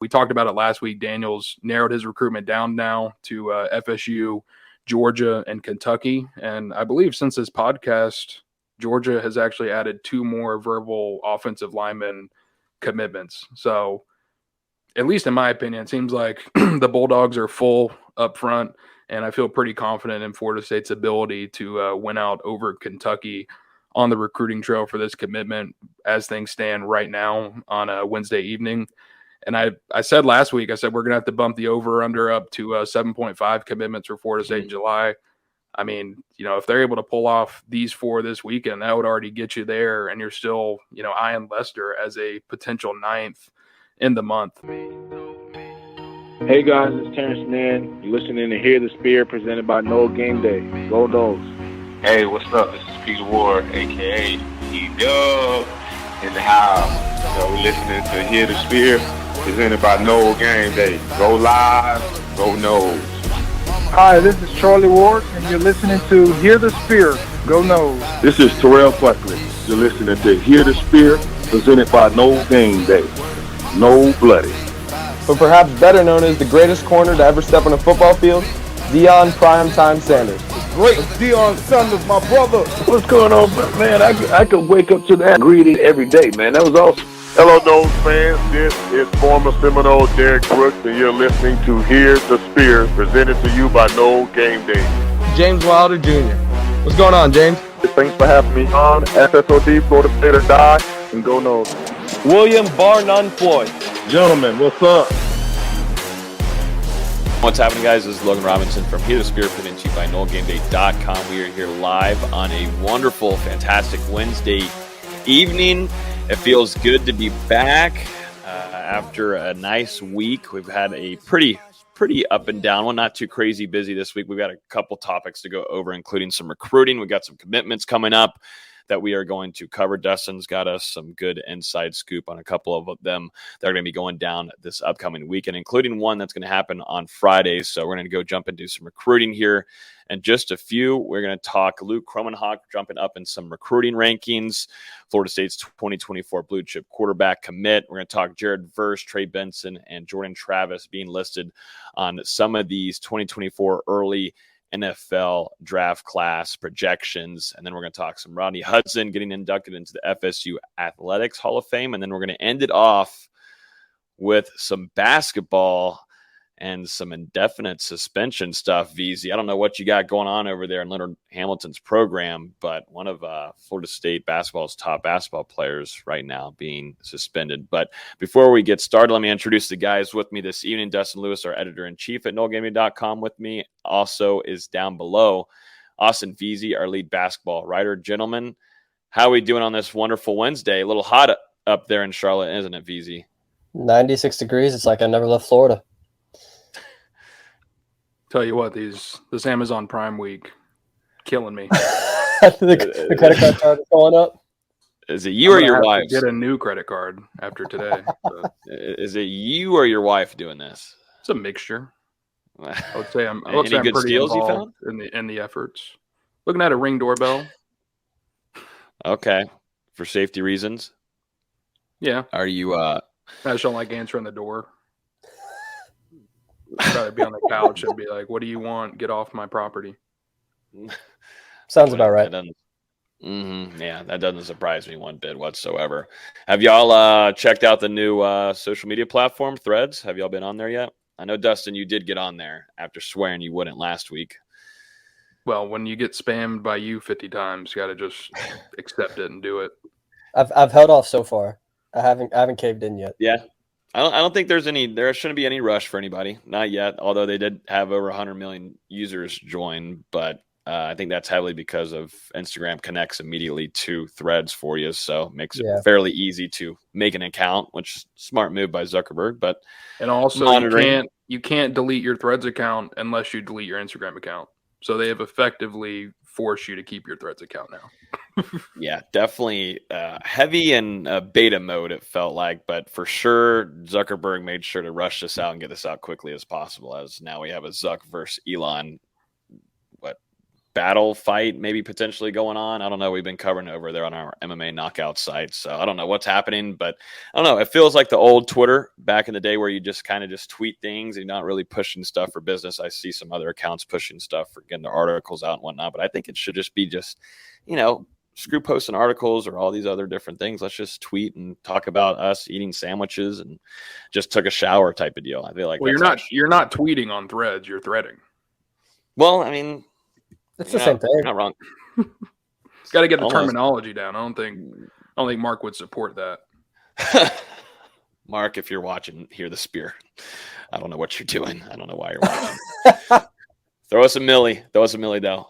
We talked about it last week. Daniels narrowed his recruitment down now to FSU, Georgia, and Kentucky. And I believe since this podcast, Georgia has actually added 2 more verbal offensive lineman commitments. So at least in my opinion, it seems like the Bulldogs are full up front, and I feel pretty confident in Florida State's ability to win out over Kentucky on the recruiting trail for this commitment as things stand right now on a Wednesday evening. And I said last week, I said we're going to have to bump the over-under up to 7.5 commitments for Florida State in July. I mean, if they're able to pull off these 4 this weekend, that would already get you there, and you're still, eyeing Leicester as a potential 9th in the month. Hey guys, it's Terrence Mann. You're listening to Hear the Spear, presented by No Game Day. Go Dogs. Hey, what's up? This is Peter Ward, a.k.a. E-Dub, in the house. We're listening to Hear the Spear, presented by No Game Day. Go Live, go Noles. Hi, this is Charlie Ward, and you're listening to Hear the Spear, go Noles. This is Terrell Buckley. You're listening to Hear the Spear, presented by No Game Day. No Bloody. But perhaps better known as the greatest corner to ever step on a football field, Deion Primetime Sanders. Great Deion Sanders, my brother. What's going on, man? I could wake up to that greeting every day, man. That was awesome. Hello, Noles fans. This is former Seminole Derek Brooks, and you're listening to Hear the Spear, presented to you by No Game Day. James Wilder Jr. What's going on, James? Thanks for having me on. FSOD, Florida State or Die, and go Noles. William Bar None Floyd. Gentlemen, what's up? What's happening, guys? This is Logan Robinson from Hear the Spear, presented to you by NoleGameDay.com. We are here live on a wonderful, fantastic Wednesday evening. It feels good to be back after a nice week. We've had a pretty up and down one, not too crazy busy this week. We've got a couple topics to go over, including some recruiting. We've got some commitments coming up that we are going to cover. Dustin's got us some good inside scoop on a couple of them that are going to be going down this upcoming weekend, including one that's going to happen on Friday. So we're going to go jump into some recruiting here in just a few. We're going to talk Luke Kromenhoek jumping up in some recruiting rankings, Florida State's 2024 blue chip quarterback commit. We're going to talk Jared Verse, Trey Benson, and Jordan Travis being listed on some of these 2024 early NFL draft class projections. And then we're going to talk some Rodney Hudson getting inducted into the FSU Athletics Hall of Fame. And then we're going to end it off with some basketball and some indefinite suspension stuff, VZ. I don't know what you got going on over there in Leonard Hamilton's program, but one of Florida State basketball's top basketball players right now being suspended. But before we get started, let me introduce the guys with me this evening. Dustin Lewis, our editor-in-chief at NoleGaming.com with me. Also is down below Austin VZ, our lead basketball writer. Gentlemen, how are we doing on this wonderful Wednesday? A little hot up there in Charlotte, isn't it, VZ? 96 degrees. It's like I never left Florida. Tell you what, this Amazon Prime week, killing me. the credit card charge is going up. Is it you or your wife? Get a new credit card after today. Is it you or your wife doing this? It's a mixture. I would say I'm Any good pretty steals you involved found? in the efforts. Looking at a Ring doorbell. Okay, for safety reasons. Yeah. Are you? I just don't like answering the door. I'd rather be on the couch and be like, "What do you want? Get off my property." Sounds about right. Yeah, that doesn't surprise me one bit whatsoever. Have y'all checked out the new social media platform, Threads? Have y'all been on there yet? I know, Dustin, you did get on there after swearing you wouldn't last week. Well, when you get spammed by you 50 times, you got to just accept it and do it. I've held off so far. I haven't caved in yet. Yeah. I don't think there shouldn't be any rush for anybody. Not yet, although they did have over 100 million users join. But I think that's heavily because of Instagram connects immediately to Threads for you. So it makes it fairly easy to make an account, which is a smart move by Zuckerberg. And also, you can't delete your Threads account unless you delete your Instagram account. So they have effectively forced you to keep your Threads account now. Yeah, definitely heavy in beta mode, it felt like. But for sure, Zuckerberg made sure to rush this out and get this out quickly as possible, as now we have a Zuck versus Elon battle fight maybe potentially going on. I don't know. We've been covering it over there on our MMA knockout site, so I don't know what's happening, but I don't know. It feels like the old Twitter back in the day where you just kind of just tweet things and not really pushing stuff for business. I see some other accounts pushing stuff for getting their articles out and whatnot, but I think it should just be just, screw posting articles or all these other different things. Let's just tweet and talk about us eating sandwiches and just took a shower type of deal. I feel like you're not tweeting on Threads, you're threading. Well, I mean, it's the same thing. Not wrong. Got to get the terminology down. I don't think Mark would support that. Mark, if you're watching, hear the spear. I don't know what you're doing. I don't know why you're watching. Throw us a milli though.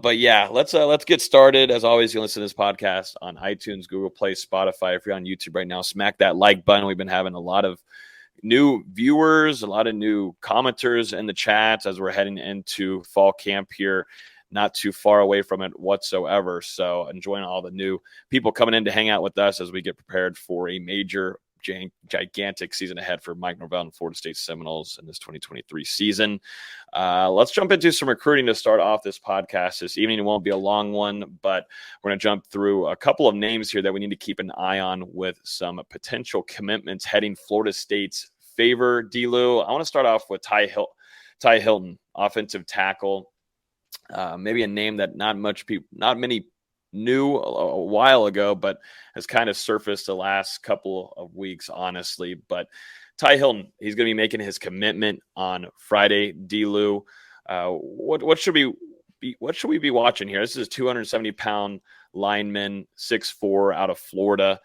But yeah, let's get started. As always, you can listen to this podcast on iTunes, Google Play, Spotify. If you're on YouTube right now, smack that like button. We've been having a lot of new viewers, a lot of new commenters in the chats as we're heading into fall camp here, not too far away from it whatsoever. So enjoying all the new people coming in to hang out with us as we get prepared for a major gigantic season ahead for Mike Norvell and Florida State Seminoles in this 2023 season. Let's jump into some recruiting to start off this podcast this evening. It won't be a long one, but we're going to jump through a couple of names here that we need to keep an eye on with some potential commitments heading Florida State's favor. D-Lou, I want to start off with Ty Hilton, offensive tackle. Maybe a name that not many knew a while ago, but has kind of surfaced the last couple of weeks, honestly. But Ty Hilton, he's going to be making his commitment on Friday. D-Lou, what should we be watching here? This is a 270-pound lineman, 6'4", out of Florida.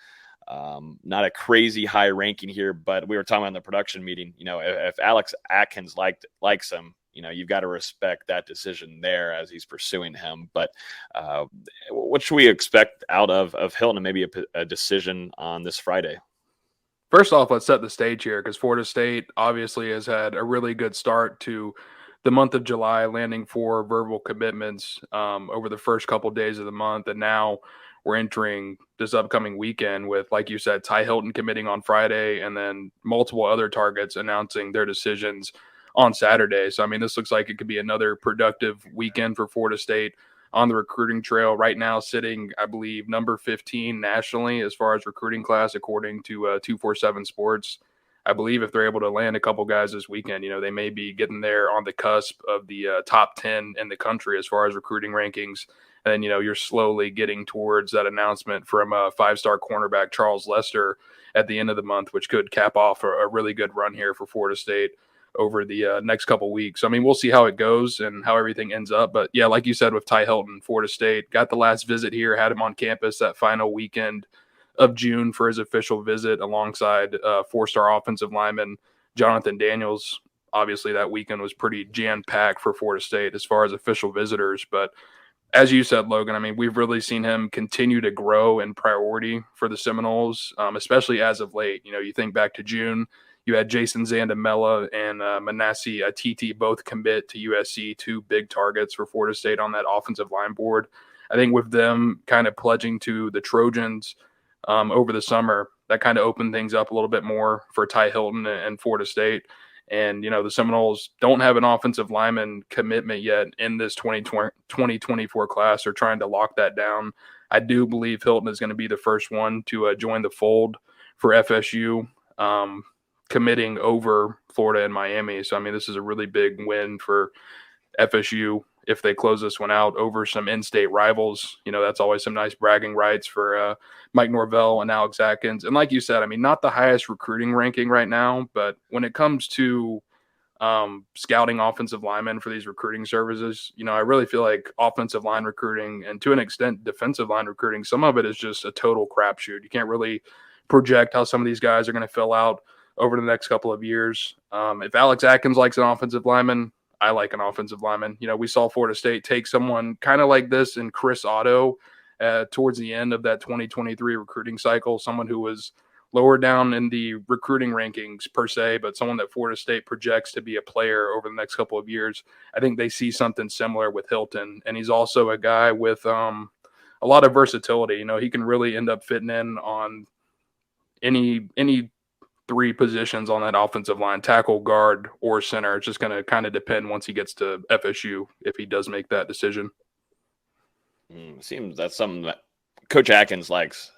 Not a crazy high ranking here, but we were talking about in the production meeting. If Alex Atkins likes him, you've got to respect that decision there as he's pursuing him. But what should we expect out of Hilton and maybe a decision on this Friday? First off, let's set the stage here because Florida State obviously has had a really good start to the month of July, landing 4 verbal commitments over the first couple of days of the month. And now we're entering this upcoming weekend with, like you said, Ty Hilton committing on Friday and then multiple other targets announcing their decisions on Saturday. So, I mean, this looks like it could be another productive weekend for Florida State on the recruiting trail. Right now sitting, I believe, number 15 nationally as far as recruiting class, according to 247 Sports. I believe if they're able to land a couple guys this weekend, they may be getting there on the cusp of the top 10 in the country as far as recruiting rankings. And, you're slowly getting towards that announcement from 5-star cornerback Charles Lester at the end of the month, which could cap off a really good run here for Florida State over the next couple weeks. So, I mean, we'll see how it goes and how everything ends up. But, yeah, like you said with Ty Hilton, Florida State got the last visit here, had him on campus that final weekend of June for his official visit alongside 4-star offensive lineman Jonathan Daniels. Obviously, that weekend was pretty jam-packed for Florida State as far as official visitors. But as you said, Logan, I mean, we've really seen him continue to grow in priority for the Seminoles, especially as of late. You think back to June, you had Jason Zandamela and Manassi Atiti both commit to USC, 2 big targets for Florida State on that offensive line board. I think with them kind of pledging to the Trojans over the summer, that kind of opened things up a little bit more for Ty Hilton and Florida State. And, the Seminoles don't have an offensive lineman commitment yet in this 2024 class. They're trying to lock that down. I do believe Hilton is going to be the first one to join the fold for FSU, committing over Florida and Miami. So, I mean, this is a really big win for FSU if they close this one out over some in-state rivals. That's always some nice bragging rights for Mike Norvell and Alex Atkins. And like you said, I mean, not the highest recruiting ranking right now, but when it comes to scouting offensive linemen for these recruiting services, I really feel like offensive line recruiting and to an extent defensive line recruiting, some of it is just a total crapshoot. You can't really project how some of these guys are going to fill out over the next couple of years. If Alex Atkins likes an offensive lineman, I like an offensive lineman. We saw Florida State take someone kind of like this in Chris Otto towards the end of that 2023 recruiting cycle, someone who was lower down in the recruiting rankings per se, but someone that Florida State projects to be a player over the next couple of years. I think they see something similar with Hilton, and he's also a guy with a lot of versatility. He can really end up fitting in on any 3 positions on that offensive line, tackle, guard, or center. It's just going to kind of depend once he gets to FSU if he does make that decision. Seems that's something that Coach Atkins likes,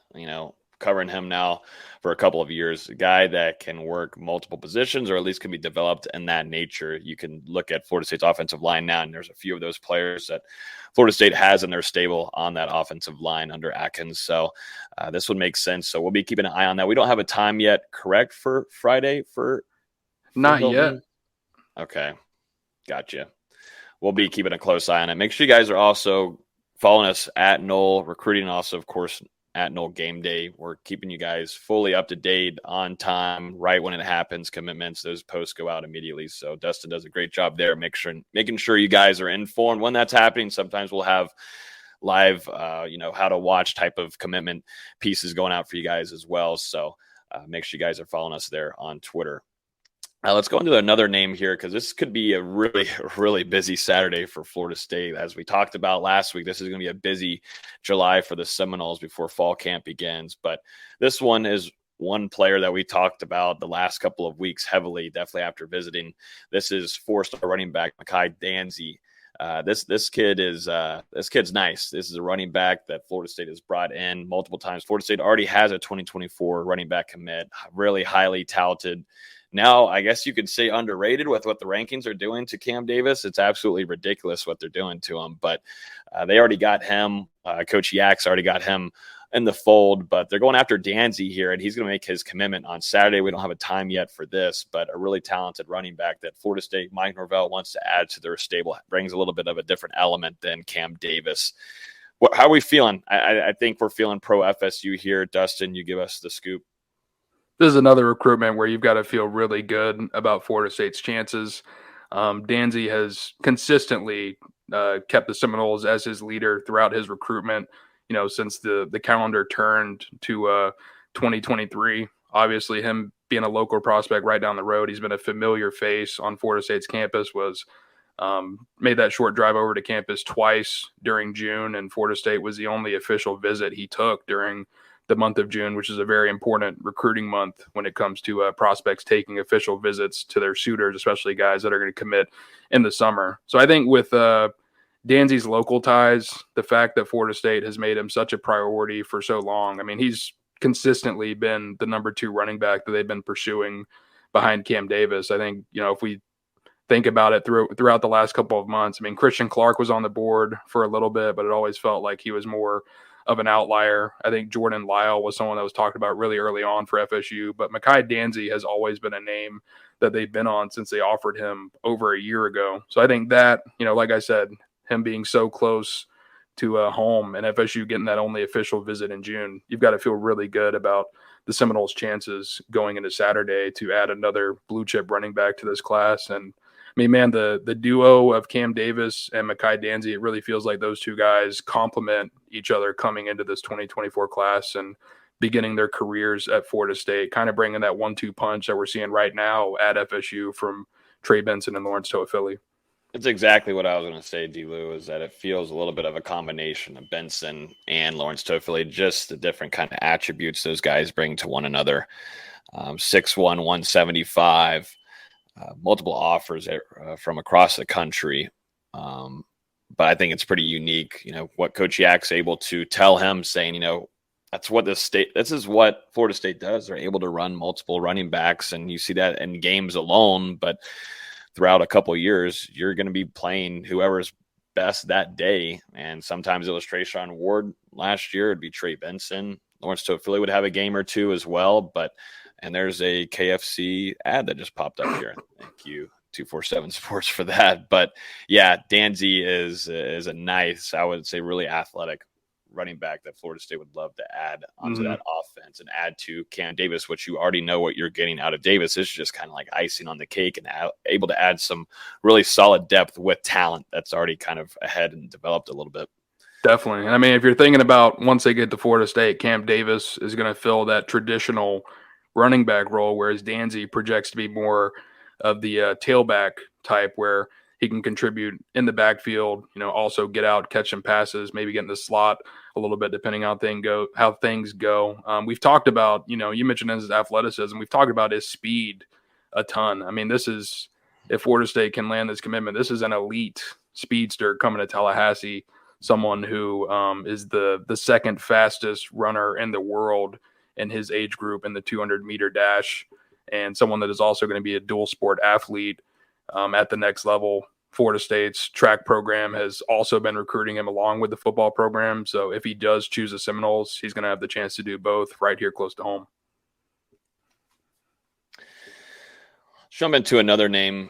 covering him now for a couple of years. A guy that can work multiple positions or at least can be developed in that nature. You can look at Florida State's offensive line now, and there's a few of those players that Florida State has in their stable on that offensive line under Atkins. So this would make sense. So we'll be keeping an eye on that. We don't have a time yet, correct, for Friday for Not Hilton? yet. Okay. Gotcha. We'll be keeping a close eye on it. Make sure you guys are also following us at Knoll Recruiting, also, of course, at Knoll Game Day. We're keeping you guys fully up to date, on time, right when it happens, commitments. Those posts go out immediately. So Dustin does a great job there, making sure you guys are informed when that's happening. Sometimes we'll have live, how to watch type of commitment pieces going out for you guys as well. So make sure you guys are following us there on Twitter. Let's go into another name here, because this could be a really, really busy Saturday for Florida State. As we talked about last week, this is going to be a busy July for the Seminoles before fall camp begins. But this one is one player that we talked about the last couple of weeks heavily, definitely after visiting. This is four-star running back Makai Danzy. This kid's nice. This is a running back that Florida State has brought in multiple times. Florida State already has a 2024 running back commit, really highly talented. Now, I guess you could say underrated with what the rankings are doing to Cam Davis. It's absolutely ridiculous what they're doing to him, but they already got him. Coach Yak's already got him in the fold, but they're going after Danzy here, and he's going to make his commitment on Saturday. We don't have a time yet for this, but a really talented running back that Florida State, Mike Norvell, wants to add to their stable. Brings a little bit of a different element than Cam Davis. How are we feeling? I think we're feeling pro FSU here. Dustin, you give us the scoop. This is another recruitment where you've got to feel really good about Florida State's chances. Danzy has consistently kept the Seminoles as his leader throughout his recruitment, since the calendar turned to 2023. Obviously, him being a local prospect right down the road, he's been a familiar face on Florida State's campus, made that short drive over to campus twice during June, and Florida State was the only official visit he took during the month of June, which is a very important recruiting month when it comes to prospects taking official visits to their suitors, especially guys that are going to commit in the summer. So I think with Danzy's local ties, the fact that Florida State has made him such a priority for so long, I mean, he's consistently been the number 2 running back that they've been pursuing behind Cam Davis. I think, if we think about it throughout the last couple of months, I mean, Christian Clark was on the board for a little bit, but it always felt like he was more of an outlier. I think Jordan Lyle was someone that was talked about really early on for FSU, but Makai Danzy has always been a name that they've been on since they offered him over a year ago. So I think that, like I said, him being so close to home and FSU getting that only official visit in June, you've got to feel really good about the Seminoles' chances going into Saturday to add another blue chip running back to this class. And I mean, man, the duo of Cam Davis and Makai Danzy, it really feels like those two guys complement each other coming into this 2024 class and beginning their careers at Florida State, kind of bringing that 1-2 punch that we're seeing right now at FSU from Trey Benson and Lawrence Toafili. It's exactly what I was going to say, D-Lou, is that it feels a little bit of a combination of Benson and Lawrence Toafili, just the different kind of attributes those guys bring to one another. 6'1", 175. Multiple offers from across the country. But I think it's pretty unique, what Coach Yak's able to tell him, saying, this is what Florida State does. They're able to run multiple running backs, and you see that in games alone. But throughout a couple of years, you're going to be playing whoever's best that day. And sometimes it was Trayshawn Ward last year. It'd be Trey Benson. Lawrence Toafili would have a game or two as well, and there's a KFC ad that just popped up here. Thank you, 247 Sports, for that. But yeah, Danzy is a nice, I would say, really athletic running back that Florida State would love to add onto that offense and add to Cam Davis, which you already know what you're getting out of Davis. Is just kind of like icing on the cake, and able to add some really solid depth with talent that's already kind of ahead and developed a little bit. Definitely. I mean, if you're thinking about once they get to Florida State, Cam Davis is going to fill that traditional running back role, whereas Danzy projects to be more of the tailback type, where he can contribute in the backfield, also get out, catch some passes, maybe get in the slot a little bit, depending on how things go. We've talked about, you mentioned his athleticism. We've talked about his speed a ton. I mean, if Florida State can land this commitment, this is an elite speedster coming to Tallahassee. someone who is the second fastest runner in the world in his age group in the 200-meter dash, and someone that is also going to be a dual sport athlete at the next level. Florida State's track program has also been recruiting him along with the football program. So if he does choose the Seminoles, he's going to have the chance to do both right here close to home. Let's jump into another name,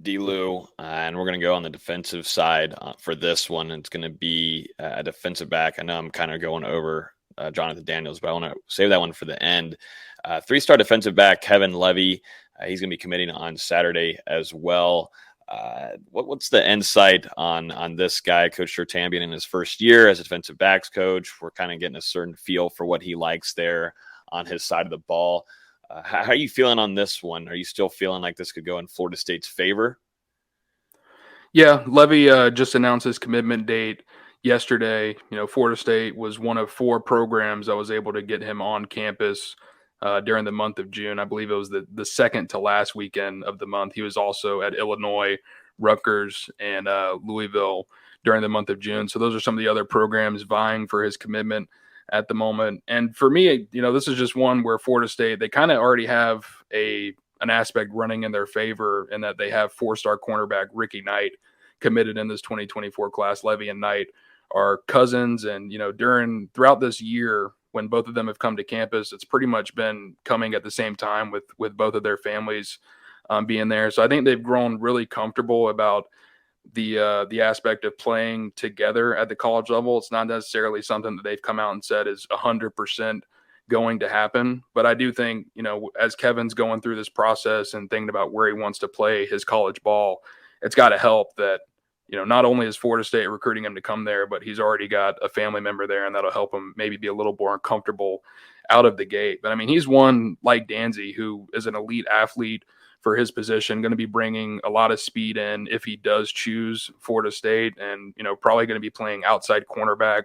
D-Lou, and we're going to go on the defensive side for this one. It's going to be a defensive back. I know I'm kind of going over Jonathan Daniels, but I want to save that one for the end. Three-star defensive back Kevin Levy. He's going to be committing on Saturday as well. What's the insight on this guy, Coach Surtain, being in his first year as a defensive backs coach? We're kind of getting a certain feel for what he likes there on his side of the ball. How are you feeling on this one? Are you still feeling like this could go in Florida State's favor? Yeah, Levy just announced his commitment date yesterday. Florida State was one of 4 programs that was able to get him on campus during the month of June. I believe it was the second to last weekend of the month. He was also at Illinois, Rutgers, and Louisville during the month of June. So those are some of the other programs vying for his commitment at the moment. And for me, this is just one where Florida State, they kind of already have an aspect running in their favor in that they have 4-star cornerback Ricky Knight committed in this 2024 class. Levy and Knight are cousins, and throughout this year, when both of them have come to campus, it's pretty much been coming at the same time with both of their families being there. So I think they've grown really comfortable about the aspect of playing together at the college level. It's not necessarily something that they've come out and said is 100% going to happen. But I do think, as Kevin's going through this process and thinking about where he wants to play his college ball, it's got to help that, not only is Florida State recruiting him to come there, but he's already got a family member there, and that'll help him maybe be a little more comfortable out of the gate. But I mean, he's one like Danzy, who is an elite athlete for his position, going to be bringing a lot of speed in if he does choose Florida State, and, probably going to be playing outside cornerback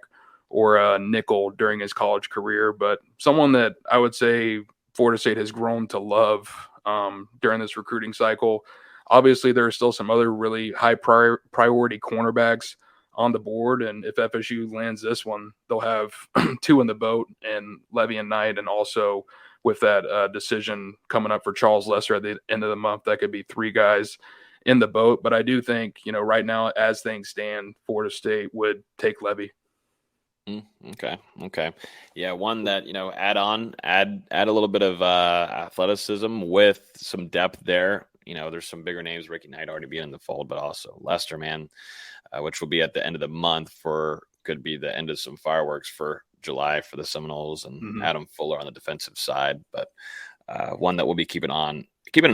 or a nickel during his college career. But someone that I would say Florida State has grown to love during this recruiting cycle. Obviously, there are still some other really high priority cornerbacks on the board, and if FSU lands this one, they'll have 2 in the boat, and Levy and Knight, and also with that decision coming up for Charles Lesser at the end of the month, that could be 3 guys in the boat. But I do think, right now, as things stand, Florida State would take Levy. Okay. Yeah, one that, add a little bit of athleticism with some depth there. There's some bigger names, Ricky Knight already being in the fold, but also Lester, which will be at the end of the month could be the end of some fireworks for July for the Seminoles, and Adam Fuller on the defensive side. But one that we'll be keeping an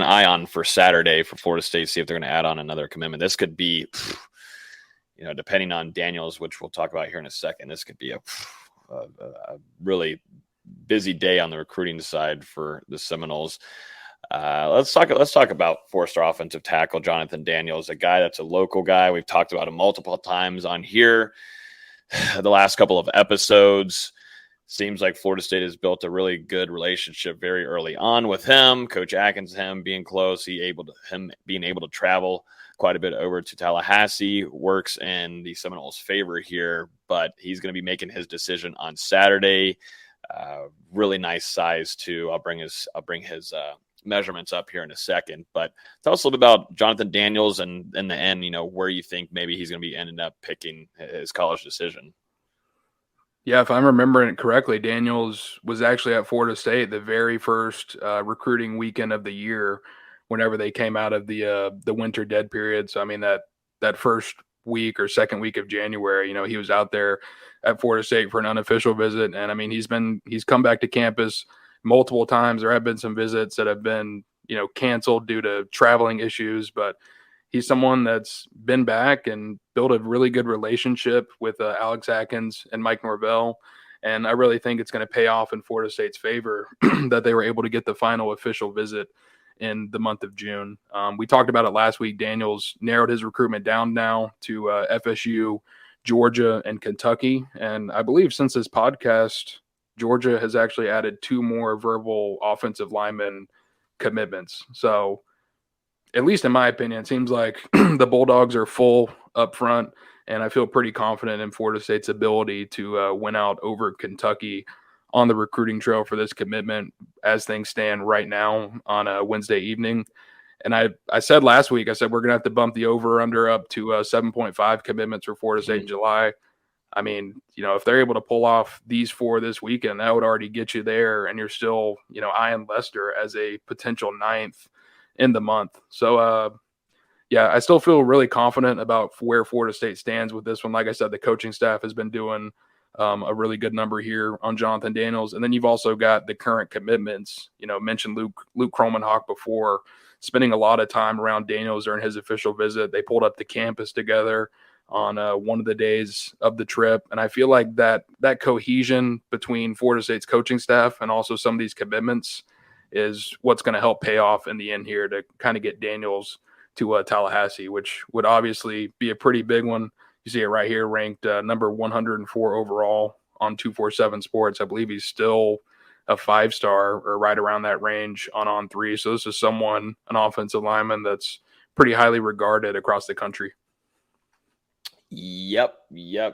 eye on for Saturday for Florida State, see if they're going to add on another commitment. This could be, depending on Daniels, which we'll talk about here in a second, this could be a really busy day on the recruiting side for the Seminoles. Let's talk about 4-star offensive tackle Jonathan Daniels, a guy that's a local guy. We've talked about him multiple times on here the last couple of episodes. Seems like Florida State has built a really good relationship very early on with him. Coach Atkins, him being close, him being able to travel quite a bit over to Tallahassee, works in the Seminoles' favor here. But he's going to be making his decision on Saturday. Really nice size too. I'll bring his measurements up here in a second. But tell us a little bit about Jonathan Daniels, and in the end, where you think maybe he's going to be ending up picking his college decision. Yeah, if I'm remembering it correctly, Daniels was actually at Florida State the very first recruiting weekend of the year whenever they came out of the winter dead period. So, I mean, that first week or second week of January, he was out there at Florida State for an unofficial visit. And, I mean, he's come back to campus multiple times. There have been some visits that have been, canceled due to traveling issues, but he's someone that's been back and built a really good relationship with Alex Atkins and Mike Norvell. And I really think it's going to pay off in Florida State's favor that they were able to get the final official visit in the month of June. We talked about it last week. Daniels narrowed his recruitment down now to FSU, Georgia, and Kentucky. And I believe since this podcast, Georgia has actually added 2 more verbal offensive lineman commitments. So, at least in my opinion, it seems like the Bulldogs are full up front And I feel pretty confident in Florida State's ability to win out over Kentucky on the recruiting trail for this commitment as things stand right now on a Wednesday evening. And I said last week, I said we're going to have to bump the over-under up to 7.5 commitments for Florida State in July. I mean, if they're able to pull off these 4 this weekend, that would already get you there, and you're still, eyeing Leicester as a potential 9th in the month. So, yeah, I still feel really confident about where Florida State stands with this one. Like I said, the coaching staff has been doing a really good number here on Jonathan Daniels. And then you've also got the current commitments, mentioned Luke Kromenhoek before, spending a lot of time around Daniels during his official visit. They pulled up the campus together on one of the days of the trip. And I feel like that cohesion between Florida State's coaching staff and also some of these commitments is what's going to help pay off in the end here to kind of get Daniels to Tallahassee, which would obviously be a pretty big one. You see it right here, ranked number 104 overall on 247 Sports. I believe he's still a 5-star or right around that range on On3. So this is an offensive lineman that's pretty highly regarded across the country. Yep.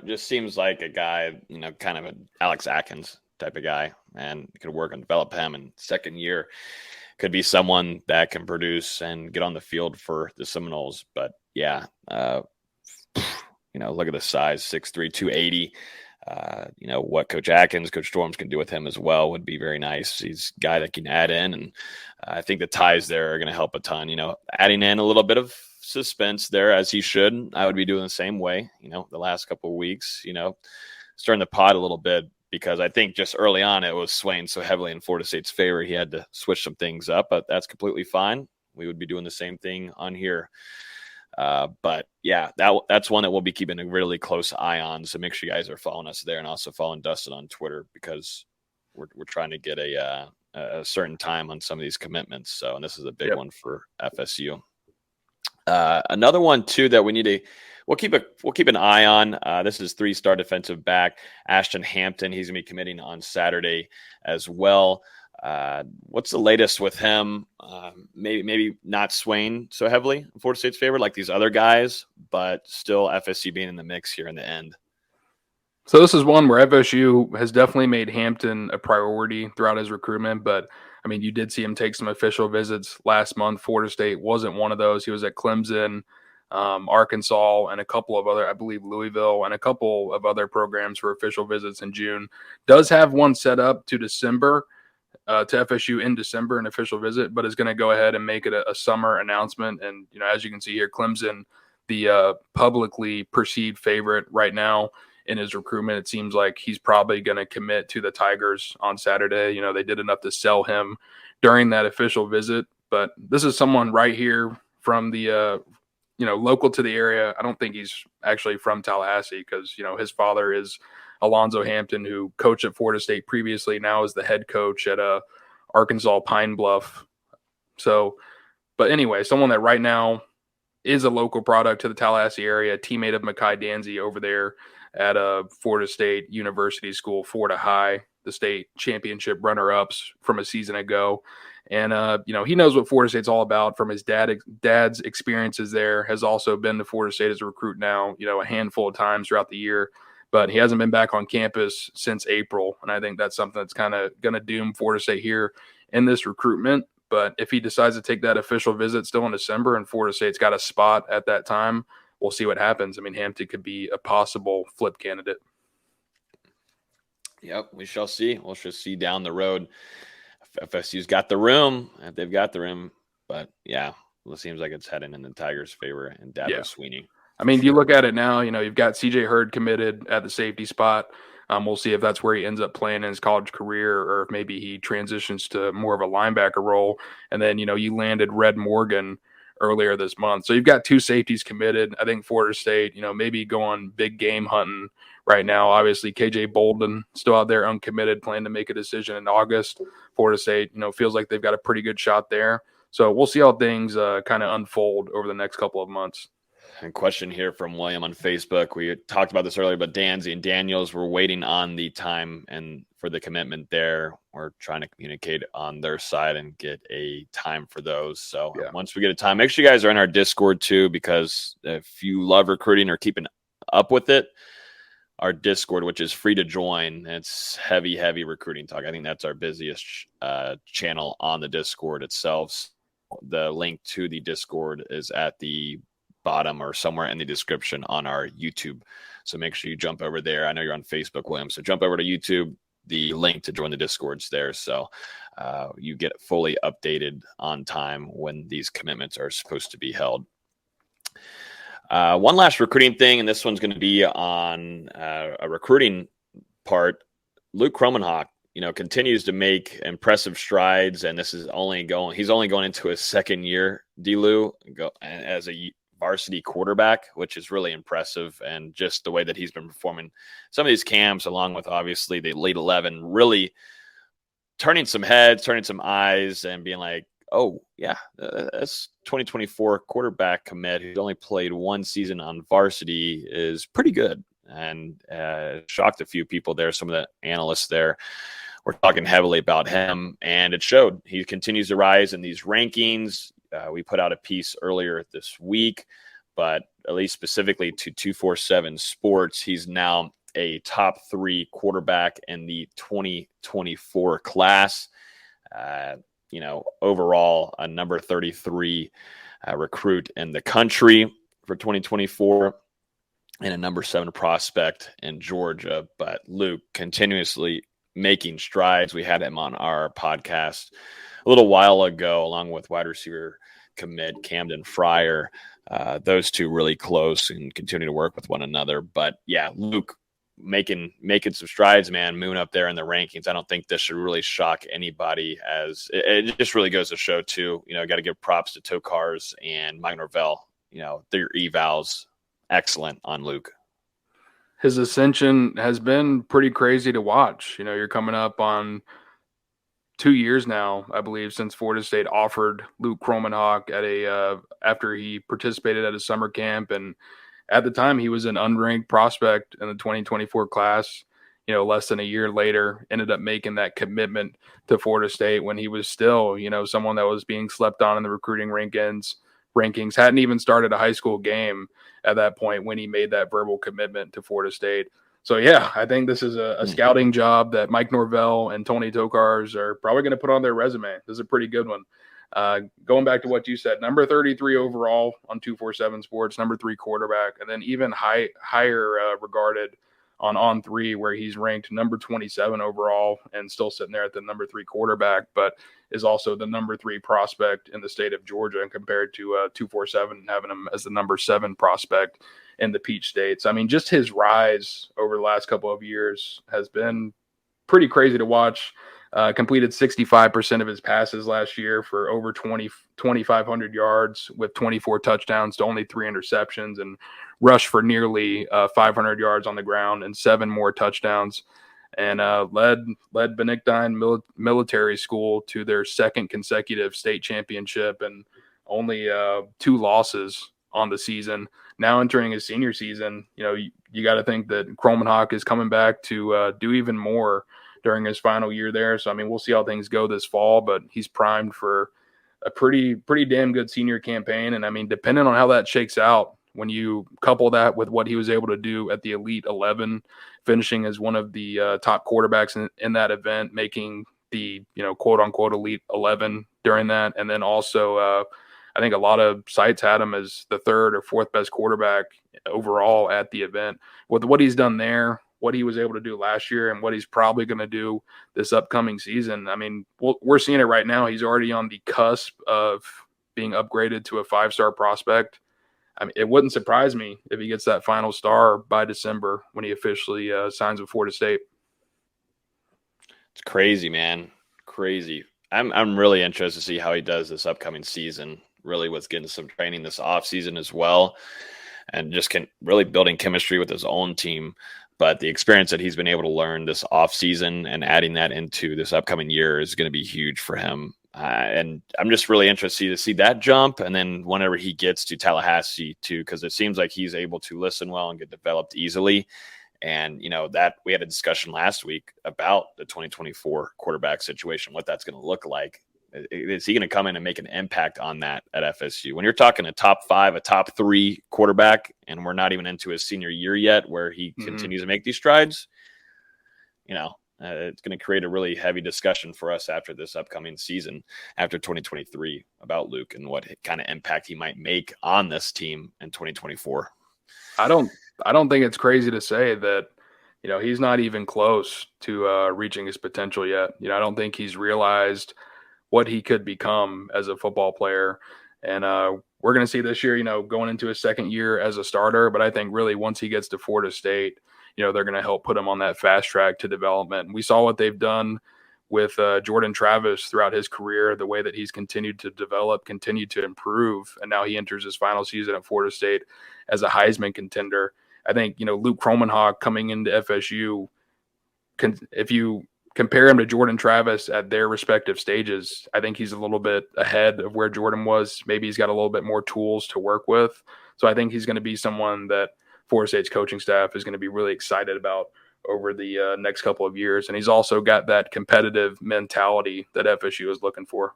Just seems like a guy, kind of an Alex Atkins type of guy, and could work and develop him in second year. Could be someone that can produce and get on the field for the Seminoles. But yeah, look at the size, 6'3", 280. What Coach Atkins, Coach Storms can do with him as well would be very nice. He's a guy that can add in, and I think the ties there are going to help a ton. Adding in a little bit of suspense there, as he should. I would be doing the same way, the last couple of weeks, stirring the pot a little bit, because I think just early on it was swaying so heavily in Florida State's favor. He had to switch some things up, but that's completely fine. We would be doing the same thing on here. But yeah, that's one that we'll be keeping a really close eye on. So make sure you guys are following us there, and also following Dustin on Twitter, because we're trying to get a certain time on some of these commitments. So, and this is a big one for FSU. Another one too that we'll keep an eye on. This is 3-star defensive back Ashton Hampton. He's gonna be committing on Saturday as well. What's the latest with him? Maybe not swaying so heavily in Florida State's favor like these other guys, but still FSU being in the mix here in the end. So this is one where FSU has definitely made Hampton a priority throughout his recruitment, but I mean, you did see him take some official visits last month. Florida State wasn't one of those. He was at Clemson, Arkansas, and a couple of other, I believe Louisville, and a couple of other programs for official visits in June. Does have one set up to December, to FSU in December, an official visit, but is going to go ahead and make it a summer announcement. And, as you can see here, Clemson, the publicly perceived favorite right now in his recruitment. It seems like he's probably going to commit to the Tigers on Saturday. They did enough to sell him during that official visit, but this is someone right here from the, local to the area. I don't think he's actually from Tallahassee, because, his father is Alonzo Hampton, who coached at Florida State previously, now is the head coach at Arkansas Pine Bluff. So, but anyway, someone that right now is a local product to the Tallahassee area, teammate of Mekhi Danzy over there at Florida State University School, Florida High, the state championship runner-ups from a season ago. And, he knows what Florida State's all about from his dad's experiences there, has also been to Florida State as a recruit now, a handful of times throughout the year. But he hasn't been back on campus since April. And I think that's something that's kind of going to doom Florida State here in this recruitment. But if he decides to take that official visit still in December and Florida State's got a spot at that time, we'll see what happens. I mean, Hampton could be a possible flip candidate. Yep, we shall see. We'll just see down the road. FSU's got the room. They've got the room. But, yeah, it seems like it's heading in the Tigers' favor and Dabo Sweeney. I mean, you look at it now, you've got C.J. Hurd committed at the safety spot. We'll see if that's where he ends up playing in his college career, or if maybe he transitions to more of a linebacker role. And then, you landed Red Morgan earlier this month. So you've got 2 safeties committed. I think Florida State, maybe going big game hunting right now. Obviously, KJ Bolden still out there uncommitted, planning to make a decision in August. Florida State, feels like they've got a pretty good shot there. So we'll see how things kind of unfold over the next couple of months. And question here from William on Facebook. We talked about this earlier, but Danzy and Daniels were waiting on the time and for the commitment there. We're trying to communicate on their side and get a time for those. So once we get a time, make sure you guys are in our Discord too, because if you love recruiting or keeping up with it, our Discord, which is free to join. It's heavy recruiting talk. I think that's our busiest channel on the Discord itself. The link to the Discord is at the bottom or somewhere in the description on our YouTube. So make sure you jump over there. I know you're on Facebook, William. So jump over to YouTube. The link to join the Discord's there. So you get fully updated on time when these commitments are supposed to be held. One last recruiting thing, and this one's going to be on a recruiting part. Luke Kromenhoek, continues to make impressive strides, and he's only going into his second year, D-Lou, as a varsity quarterback, which is really impressive. And just the way that he's been performing some of these camps, along with obviously the late 11, really turning some heads, turning some eyes, and being like, oh yeah, that's 2024 quarterback commit who's only played one season on varsity is pretty good. And shocked a few people there. Some of the analysts there were talking heavily about him, and it showed. He continues to rise in these rankings. We put out a piece earlier this week, but at least specifically to 247 Sports, he's now a top 3 quarterback in the 2024 class. Overall, a number 33 recruit in the country for 2024 and a number 7 prospect in Georgia. But Luke continuously making strides. We had him on our podcast a little while ago, along with wide receiver commit Camden Fryer. Those two really close and continue to work with one another. But yeah, Luke making some strides, man, moving up there in the rankings. I don't think this should really shock anybody, as it just really goes to show too, got to give props to Tokars and Mike Norvell. Their evals excellent on Luke. His ascension has been pretty crazy to watch. You're coming up on 2 years now, I believe, since Florida State offered Luke Kromenhoek after he participated at a summer camp. And at the time, he was an unranked prospect in the 2024 class. Less than a year later, ended up making that commitment to Florida State when he was still, someone that was being slept on in the recruiting rankings. Hadn't even started a high school game at that point when he made that verbal commitment to Florida State. So, yeah, I think this is a scouting job that Mike Norvell and Tony Tokars are probably going to put on their resume. This is a pretty good one. Going back to what you said, number 33 overall on 247 Sports, number 3 quarterback, and then even higher regarded on 3, where he's ranked number 27 overall and still sitting there at the number 3 quarterback, but is also the number 3 prospect in the state of Georgia, and compared to 247 having him as the number 7 prospect in the Peach States. I mean, just his rise over the last couple of years has been pretty crazy to watch. Completed 65% of his passes last year for over 2,500 yards with 24 touchdowns to only 3 interceptions, and rushed for nearly 500 yards on the ground and 7 more touchdowns, and led Benedictine Military School to their 2nd consecutive state championship and only 2 losses on the season. Now entering his senior season, you got to think that Kromenhoek is coming back to do even more during his final year there. So, I mean, we'll see how things go this fall, but he's primed for a pretty damn good senior campaign. And, I mean, depending on how that shakes out, when you couple that with what he was able to do at the Elite 11, finishing as one of the top quarterbacks in that event, making the, quote-unquote Elite 11 during that, and then also I think a lot of sites had him as the 3rd or 4th best quarterback overall at the event. With what he's done there, what he was able to do last year, and what he's probably going to do this upcoming season. I mean, we're seeing it right now. He's already on the cusp of being upgraded to a 5-star prospect. I mean, it wouldn't surprise me if he gets that final star by December when he officially signs with Florida State. It's crazy, man. Crazy. I'm really interested to see how he does this upcoming season. Really was getting some training this offseason as well, and just really building chemistry with his own team. But the experience that he's been able to learn this offseason and adding that into this upcoming year is going to be huge for him. And I'm just really interested to see that jump. And then whenever he gets to Tallahassee too, because it seems like he's able to listen well and get developed easily. And, that we had a discussion last week about the 2024 quarterback situation, what that's going to look like. Is he going to come in and make an impact on that at FSU? When you're talking a top 5, a top 3 quarterback, and we're not even into his senior year yet where he continues to make these strides, it's going to create a really heavy discussion for us after this upcoming season, after 2023, about Luke and what kind of impact he might make on this team in 2024. I don't think it's crazy to say that, he's not even close to reaching his potential yet. I don't think he's realized what he could become as a football player. And we're going to see this year, going into his second year as a starter. But I think really once he gets to Florida State, they're going to help put him on that fast track to development. And we saw what they've done with Jordan Travis throughout his career, the way that he's continued to develop, continued to improve. And now he enters his final season at Florida State as a Heisman contender. I think, Luke Kromenhoek coming into FSU, if you compare him to Jordan Travis at their respective stages, I think he's a little bit ahead of where Jordan was. Maybe he's got a little bit more tools to work with. So I think he's going to be someone that Florida State's coaching staff is going to be really excited about over the next couple of years. And he's also got that competitive mentality that FSU is looking for.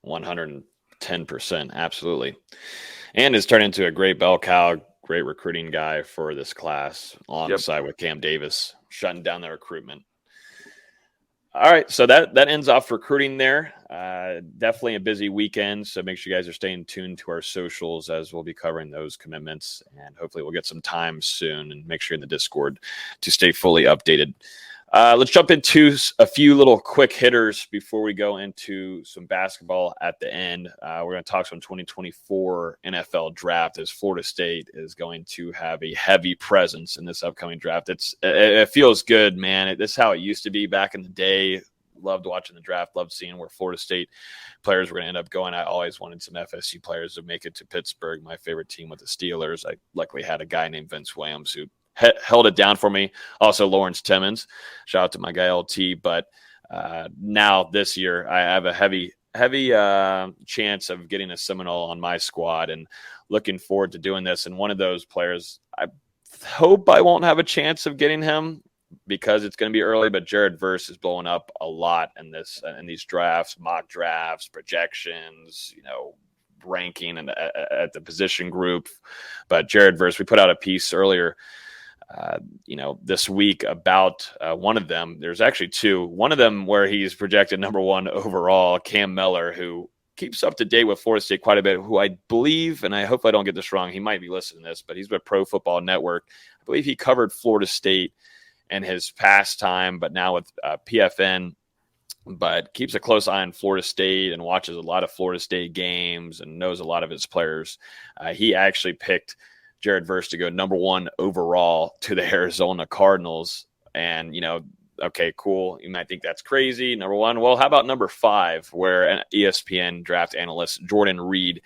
110%. Absolutely. And has turned into a great bell cow, great recruiting guy for this class, alongside with Cam Davis, shutting down the recruitment. All right, so that ends off recruiting there. Definitely a busy weekend, so make sure you guys are staying tuned to our socials as we'll be covering those commitments, and hopefully we'll get some time soon, and make sure in the Discord to stay fully updated. Let's jump into a few little quick hitters before we go into some basketball at the end. We're going to talk some 2024 NFL draft, as Florida State is going to have a heavy presence in this upcoming draft. It feels good, man. This is how it used to be back in the day. Loved watching the draft, loved seeing where Florida State players were going to end up going. I always wanted some FSU players to make it to Pittsburgh, my favorite team with the Steelers. I luckily had a guy named Vince Williams who held it down for me. Also, Lawrence Timmons. Shout out to my guy LT. But now this year, I have a heavy chance of getting a Seminole on my squad, and looking forward to doing this. And one of those players, I hope I won't have a chance of getting him because it's going to be early. But Jared Verse is blowing up a lot in these drafts, mock drafts, projections, ranking and at the position group. But Jared Verse, we put out a piece earlier this week about one of them. There's actually two. One of them where he's projected number 1 overall, Cam Miller, who keeps up to date with Florida State quite a bit, who I believe, and I hope I don't get this wrong, he might be listening to this, but he's with Pro Football Network. I believe he covered Florida State in his past time, but now with PFN, but keeps a close eye on Florida State and watches a lot of Florida State games and knows a lot of his players. He actually picked Jared Verse to go number 1 overall to the Arizona Cardinals. And, okay, cool. You might think that's crazy. Number 1. Well, how about number 5, where an ESPN draft analyst, Jordan Reed,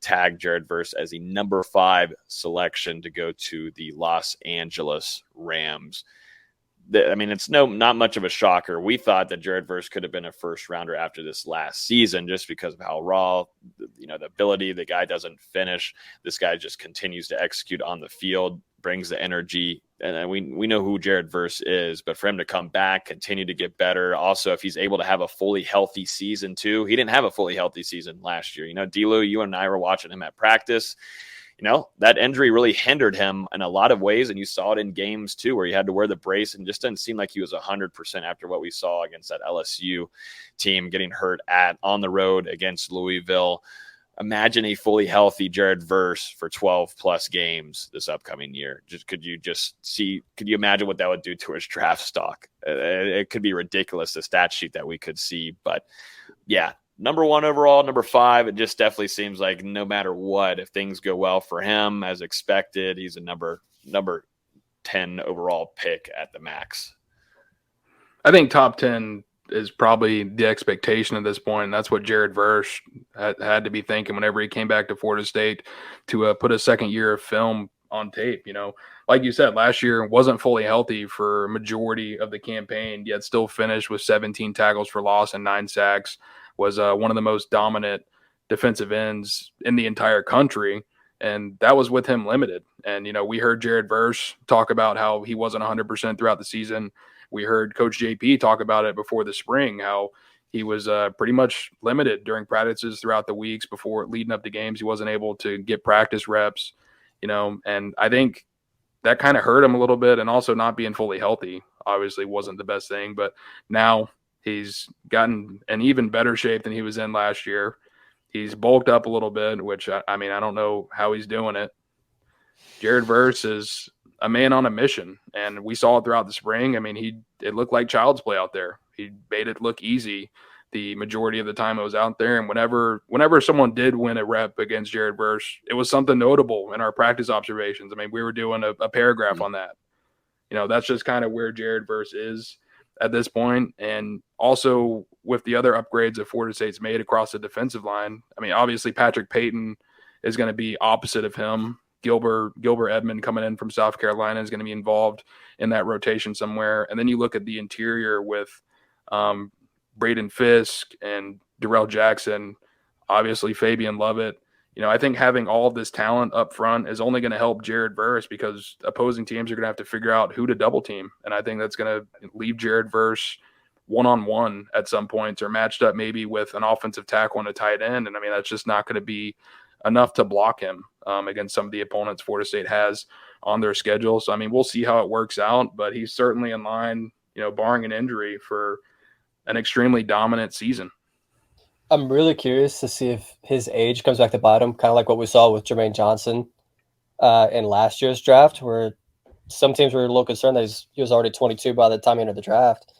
tagged Jared Verse as the number 5 selection to go to the Los Angeles Rams. It's not much of a shocker. We thought that Jared Verse could have been a first rounder after this last season, just because of how raw, the ability, the guy doesn't finish. This guy just continues to execute on the field, brings the energy. And we know who Jared Verse is, but for him to come back, continue to get better. Also, if he's able to have a fully healthy season too, he didn't have a fully healthy season last year. D-Lou, you and I were watching him at practice. That injury really hindered him in a lot of ways, and you saw it in games too, where he had to wear the brace, and just didn't seem like he was 100% after what we saw against that LSU team, getting hurt on the road against Louisville. Imagine a fully healthy Jared Verse for 12 plus games this upcoming year. Could you imagine what that would do to his draft stock? It could be ridiculous, the stat sheet that we could see, but yeah. Number 1 overall, number 5, it just definitely seems like no matter what, if things go well for him as expected, he's a number 10 overall pick at the max. I think top 10 is probably the expectation at this point. And that's what Jared Verse had to be thinking whenever he came back to Florida State to put a second year of film on tape. Like you said, last year wasn't fully healthy for a majority of the campaign, yet still finished with 17 tackles for loss and 9 sacks. Was one of the most dominant defensive ends in the entire country, and that was with him limited. And, we heard Jared Verse talk about how he wasn't 100% throughout the season. We heard Coach JP talk about it before the spring, how he was pretty much limited during practices throughout the weeks before leading up to games. He wasn't able to get practice reps, and I think that kind of hurt him a little bit. And also not being fully healthy obviously wasn't the best thing. But now he's gotten an even better shape than he was in last year. He's bulked up a little bit, which I don't know how he's doing it. Jared Verse is a man on a mission, and we saw it throughout the spring. It looked like child's play out there. He made it look easy the majority of the time it was out there. And whenever someone did win a rep against Jared Verse, it was something notable in our practice observations. We were doing a paragraph on that. That's just kind of where Jared Verse is at this point. And also with the other upgrades that Florida State's made across the defensive line, obviously Patrick Payton is going to be opposite of him. Gilbert Edmond coming in from South Carolina is going to be involved in that rotation somewhere. And then you look at the interior with Braden Fisk and Darrell Jackson, obviously Fabian Lovett. I think having all of this talent up front is only going to help Jared Verse because opposing teams are going to have to figure out who to double team. And I think that's going to leave Jared Verse one-on-one at some points or matched up maybe with an offensive tackle and a tight end. And that's just not going to be enough to block him against some of the opponents Florida State has on their schedule. So, we'll see how it works out, but he's certainly in line, barring an injury, for an extremely dominant season. I'm really curious to see if his age comes back to bite him, kind of like what we saw with Jermaine Johnson in last year's draft, where some teams were a little concerned that he was already 22 by the time he entered the draft.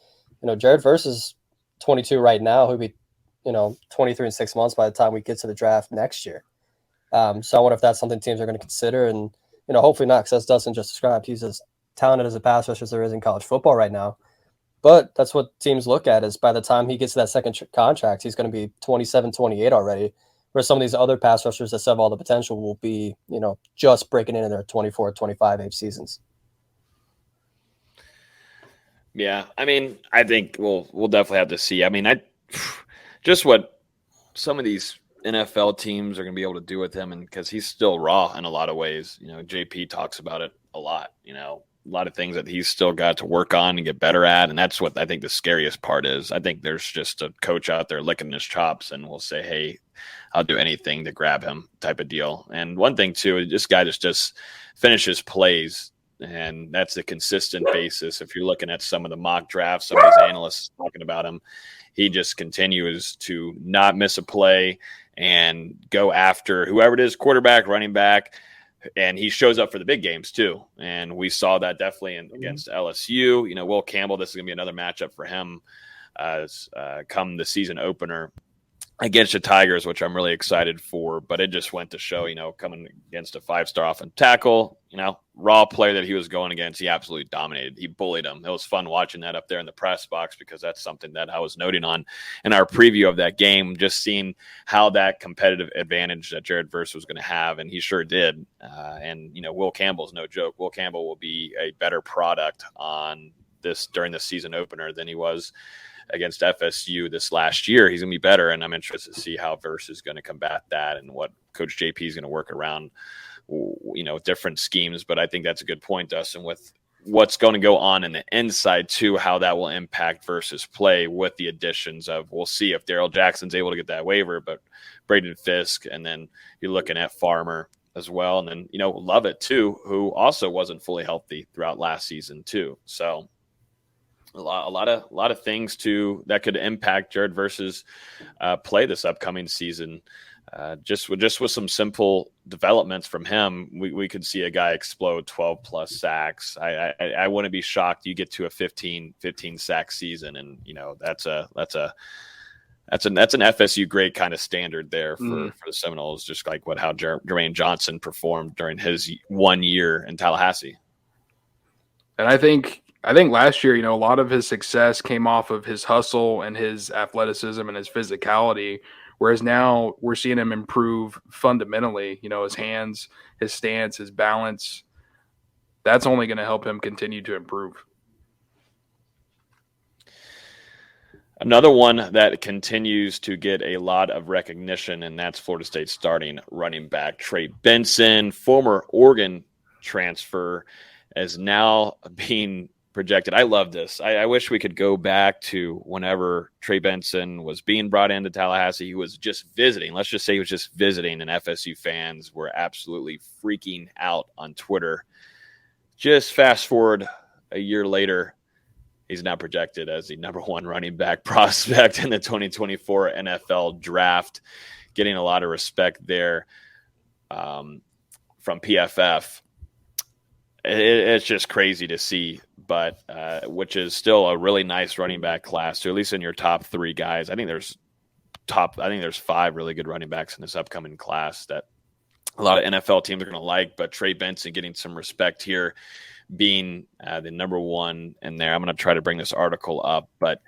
Jared Verse is 22 right now. He'll be, 23 in 6 months by the time we get to the draft next year. So I wonder if that's something teams are going to consider. And, hopefully not, because as Dustin just described, he's as talented as a pass rusher as there is in college football right now. But that's what teams look at, is by the time he gets to that second contract, he's going to be 27, 28 already, where some of these other pass rushers that have all the potential will be, just breaking into their 24, 25 age seasons. Yeah, I think we'll definitely have to see. Just what some of these NFL teams are going to be able to do with him, and because he's still raw in a lot of ways. JP talks about it a lot. A lot of things that he's still got to work on and get better at, and that's what I think the scariest part is. I think there's just a coach out there licking his chops and will say, "Hey, I'll do anything to grab him," type of deal. And one thing too, this guy just finishes plays. And that's a consistent basis. If you're looking at some of the mock drafts, some of these analysts talking about him, he just continues to not miss a play and go after whoever it is, quarterback, running back, and he shows up for the big games too. And we saw that definitely against LSU. Will Campbell, this is going to be another matchup for him come the season opener against the Tigers, which I'm really excited for. But it just went to show, coming against a 5-star offensive tackle, raw player that he was going against, he absolutely dominated. He bullied him. It was fun watching that up there in the press box, because that's something that I was noting on in our preview of that game, just seeing how that competitive advantage that Jared Verse was going to have, and he sure did. And Will Campbell's no joke. Will Campbell will be a better product on this during the season opener than he was against FSU this last year. He's going to be better, and I'm interested to see how Verse is going to combat that and what Coach JP is going to work around, different schemes. But I think that's a good point, Dustin, with what's going to go on in the inside too, how that will impact Verse's play with the additions of, we'll see if Darrell Jackson's able to get that waiver, but Braden Fisk, and then you're looking at Farmer as well. And then, Lovett too, who also wasn't fully healthy throughout last season too. So a lot of things that could impact Jared Verse's play this upcoming season. Just with some simple developments from him, we could see a guy explode 12 plus sacks. I wouldn't be shocked you get to a 15 sack season, and that's an FSU grade kind of standard there for the Seminoles, just like how Jermaine Johnson performed during his 1 year in Tallahassee. And I think last year, a lot of his success came off of his hustle and his athleticism and his physicality, whereas now we're seeing him improve fundamentally, his hands, his stance, his balance. That's only going to help him continue to improve. Another one that continues to get a lot of recognition, and that's Florida State starting running back Trey Benson, former Oregon transfer, is now being projected. I love this. I wish we could go back to whenever Trey Benson was being brought into Tallahassee. He was just visiting. Let's just say he was just visiting, and FSU fans were absolutely freaking out on Twitter. Just fast forward a year later, he's now projected as the number 1 running back prospect in the 2024 NFL draft, getting a lot of respect there from PFF. It's just crazy to see, but which is still a really nice running back class. So at least in your top 3 guys, I think there's 5 really good running backs in this upcoming class that a lot of NFL teams are going to like. But Trey Benson getting some respect here, being the number 1 in there. I'm going to try to bring this article up, but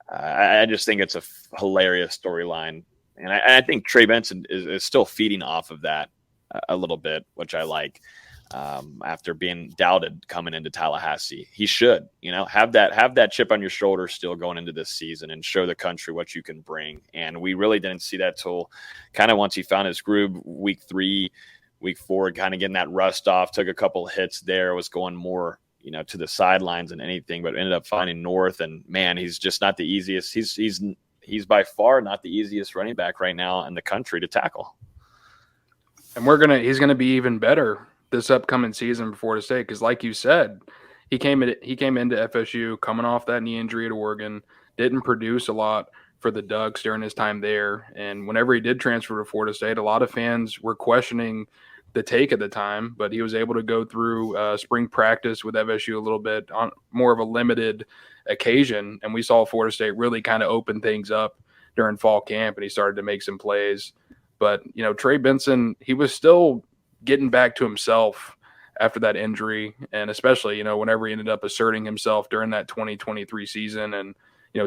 I just think it's a hilarious storyline, and I think Trey Benson is still feeding off of that a little bit, which I like. After being doubted coming into Tallahassee, he should, have that chip on your shoulder still going into this season and show the country what you can bring. And we really didn't see that till kind of once he found his groove, week 3, week 4, kind of getting that rust off, took a couple hits there, was going more, to the sidelines than anything, but ended up finding North. And man, he's just not the easiest. He's by far not the easiest running back right now in the country to tackle. And he's going to be even better this upcoming season for Florida State, because like you said, he came into FSU coming off that knee injury at Oregon, didn't produce a lot for the Ducks during his time there, and whenever he did transfer to Florida State, a lot of fans were questioning the take at the time, but he was able to go through spring practice with FSU a little bit on more of a limited occasion, and we saw Florida State really kind of open things up during fall camp, and he started to make some plays. But Trey Benson, he was still getting back to himself after that injury, and especially whenever he ended up asserting himself during that 2023 season, and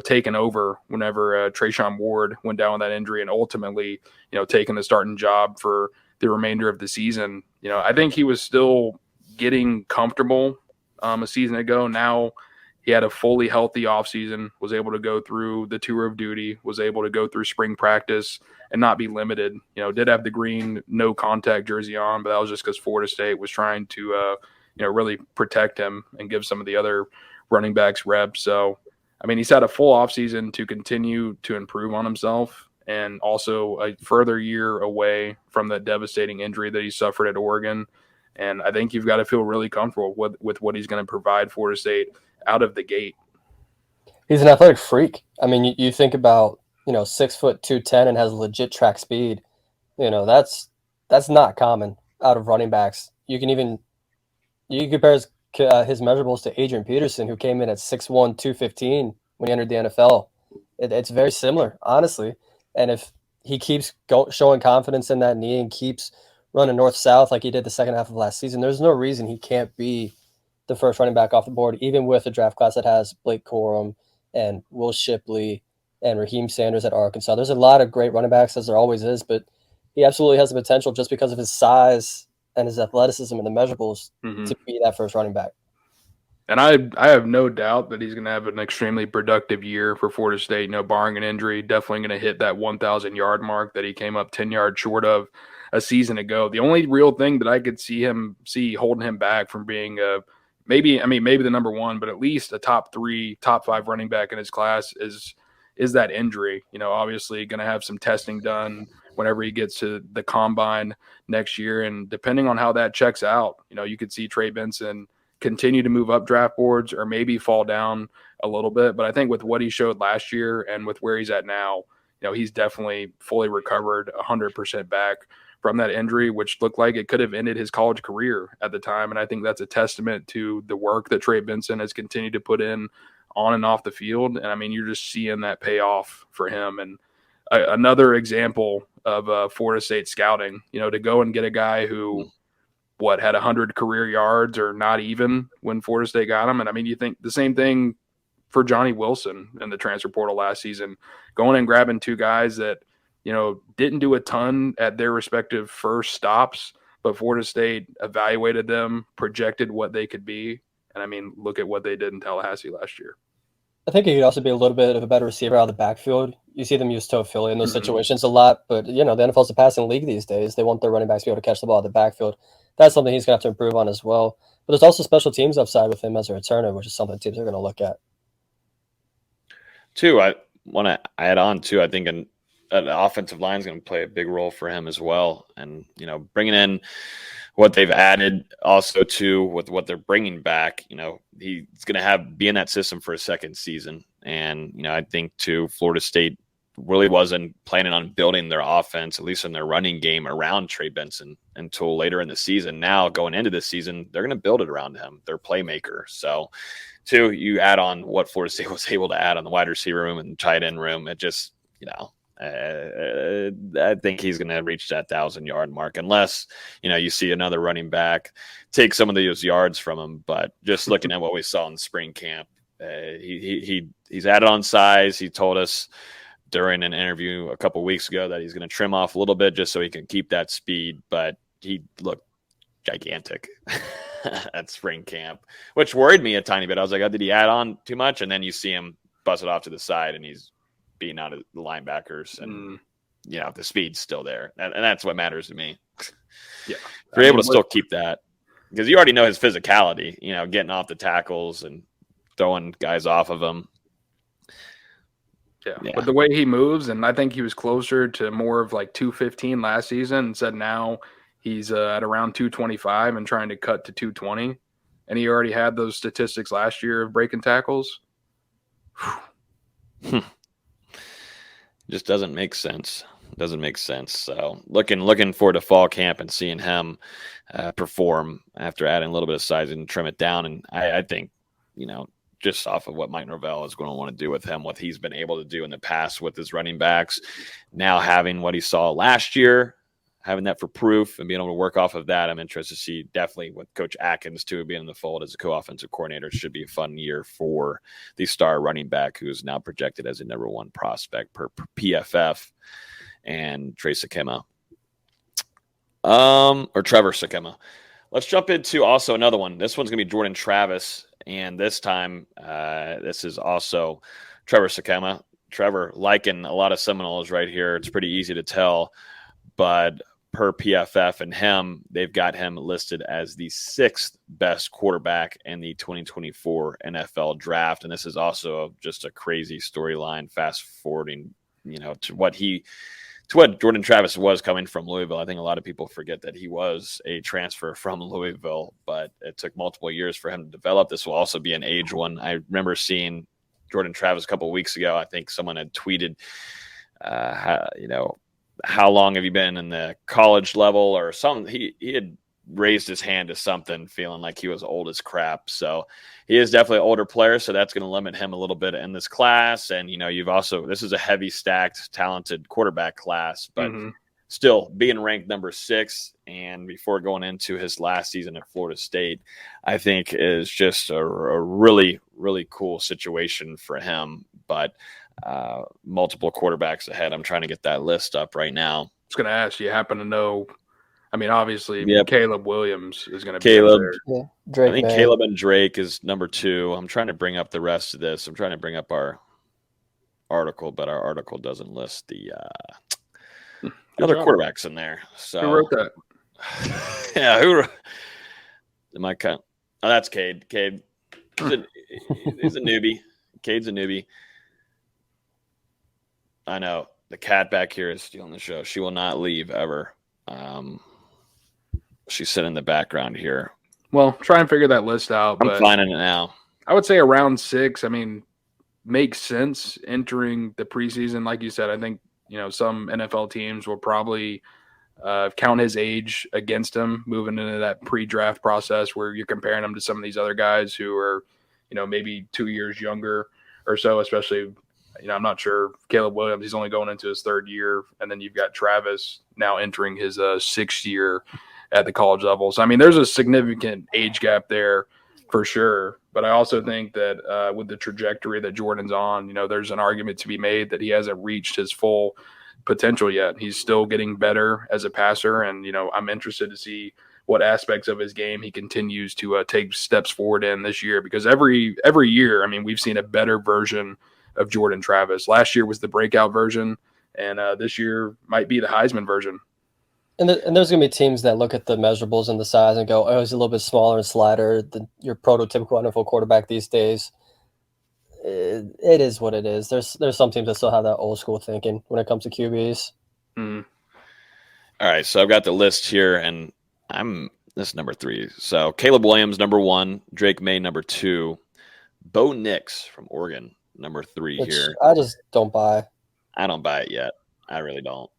taking over whenever Trayshawn Ward went down with that injury, and ultimately taking the starting job for the remainder of the season. I think he was still getting comfortable a season ago. Now he had a fully healthy offseason, was able to go through the tour of duty, was able to go through spring practice and not be limited. Did have the green no contact jersey on, but that was just because Florida State was trying to really protect him and give some of the other running backs reps. So, he's had a full offseason to continue to improve on himself, and also a further year away from the devastating injury that he suffered at Oregon. And I think you've got to feel really comfortable with what he's going to provide Florida State out of the gate. He's an athletic freak. You think about 6 foot 210 and has legit track speed. That's not common out of running backs. You can compare his measurables to Adrian Peterson, who came in at 6'1", 215 when he entered the NFL. It's very similar, honestly. And if he keeps showing confidence in that knee and keeps running north-south like he did the second half of last season, there's no reason he can't be the first running back off the board, even with a draft class that has Blake Corum and Will Shipley and Raheem Sanders at Arkansas. There's a lot of great running backs, as there always is, but he absolutely has the potential, just because of his size and his athleticism and the measurables, to be that first running back. And I have no doubt that he's going to have an extremely productive year for Florida State. Barring an injury, definitely going to hit that 1,000-yard mark that he came up 10 yards short of a season ago. The only real thing that I could see holding him back from being maybe the number 1, but at least a top 3, top 5 running back in his class is that injury. Obviously going to have some testing done whenever he gets to the combine next year, and depending on how that checks out, you could see Trey Benson continue to move up draft boards or maybe fall down a little bit. But I think with what he showed last year and with where he's at now, he's definitely fully recovered 100% back from that injury, which looked like it could have ended his college career at the time. And I think that's a testament to the work that Trey Benson has continued to put in on and off the field. And you're just seeing that pay off for him. And another example of Florida State scouting, to go and get a guy who had 100 career yards or not even when Florida State got him. And you think the same thing for Johnny Wilson in the transfer portal last season, going and grabbing 2 guys that, didn't do a ton at their respective first stops, but Florida State evaluated them, projected what they could be. And look at what they did in Tallahassee last year. I think he could also be a little bit of a better receiver out of the backfield. You see them use toe Philly in those situations a lot, but the NFL's a passing league these days. They want their running backs to be able to catch the ball at the backfield. That's something he's going to have to improve on as well. But there's also special teams upside with him as a returner, which is something teams are going to look at. Two, I want to add on too. I think an offensive line is going to play a big role for him as well, and bringing in what they've added also too with what they're bringing back. He's going to be in that system for a second season, and I think too Florida State really wasn't planning on building their offense, at least in their running game, around Trey Benson until later in the season. Now going into this season, they're going to build it around him, their playmaker. So two, you add on what Florida State was able to add on the wide receiver room and tight end room. It just, I think he's going to reach that 1,000-yard mark unless, you see another running back take some of those yards from him. But just looking at what we saw in spring camp, he's added on size. He told us during an interview a couple weeks ago that he's going to trim off a little bit just so he can keep that speed. But he looked gigantic at spring camp, which worried me a tiny bit. I was like, oh, did he add on too much? And then you see him bust it off to the side and he's beating out of the linebackers and, the speed's still there. And that's what matters to me. Yeah. If you're able to still keep that, because you already know his physicality, getting off the tackles and throwing guys off of him. Yeah, but the way he moves, and I think he was closer to more of like 215 last season, and said now he's at around 225 and trying to cut to 220. And he already had those statistics last year of breaking tackles. Just doesn't make sense. Doesn't make sense. So looking forward to fall camp and seeing him perform after adding a little bit of size and trim it down. And I think, just off of what Mike Norvell is going to want to do with him, what he's been able to do in the past with his running backs, now having what he saw last year, having that for proof and being able to work off of that, I'm interested to see definitely with Coach Atkins too being in the fold as a co-offensive coordinator. It should be a fun year for the star running back who is now projected as a number one prospect per PFF, and Trey Sakema. Or Trevor Sakema. Let's jump into also another one. This one's going to be Jordan Travis. And this time, this is also Trevor Sakema. Trevor, liking a lot of Seminoles right here. It's pretty easy to tell. But per PFF and him, they've got him listed as the 6th best quarterback in the 2024 NFL draft. And this is also just a crazy storyline, fast forwarding, to what Jordan Travis was coming from Louisville. I think a lot of people forget that he was a transfer from Louisville, but it took multiple years for him to develop. This will also be an age one. I remember seeing Jordan Travis a couple of weeks ago. I think someone had tweeted, how long have you been in the college level or something? He had raised his hand to something, feeling like he was old as crap. So he is definitely an older player, so that's going to limit him a little bit in this class. And this is a heavy stacked, talented quarterback class, but still being ranked number 6 and before going into his last season at Florida State, I think is just a really, really cool situation for him. But multiple quarterbacks ahead. I'm trying to get that list up right now. I was going to ask, you happen to know? I mean, obviously, Caleb Williams is going to be there. Yeah, Drake, I think Caleb and Drake is number 2. I'm trying to bring up the rest of this. I'm trying to bring up our article, but our article doesn't list the other quarterbacks in there. So who wrote that? Yeah, who? Am I kind? Oh, that's Cade. Cade, he's a newbie. Cade's a newbie. I know the cat back here is stealing the show. She will not leave ever. She's sitting in the background here. Well, try and figure that list out. I'm finding it now. I would say around 6. I mean, makes sense entering the preseason. Like you said, I think, some NFL teams will probably count his age against him moving into that pre-draft process where you're comparing him to some of these other guys who are, maybe 2 years younger or so, especially, I'm not sure. Caleb Williams, he's only going into his 3rd year. And then you've got Travis now entering his 6th year at the college level. So, I mean, there's a significant age gap there for sure. But I also think that with the trajectory that Jordan's on, there's an argument to be made that he hasn't reached his full potential yet. He's still getting better as a passer. And, I'm interested to see what aspects of his game he continues to take steps forward in this year, because every year, I mean, we've seen a better version of Jordan Travis. Last year was the breakout version, and this year might be the Heisman version. And there's going to be teams that look at the measurables and the size and go, oh, he's a little bit smaller and slighter than your prototypical NFL quarterback these days. It is what it is. There's some teams that still have that old school thinking when it comes to QBs. All right, so I've got the list here, and this is number 3. So Caleb Williams, number 1. Drake May, number 2. Bo Nix from Oregon, number 3 here. I just don't buy. I don't buy it yet. I really don't.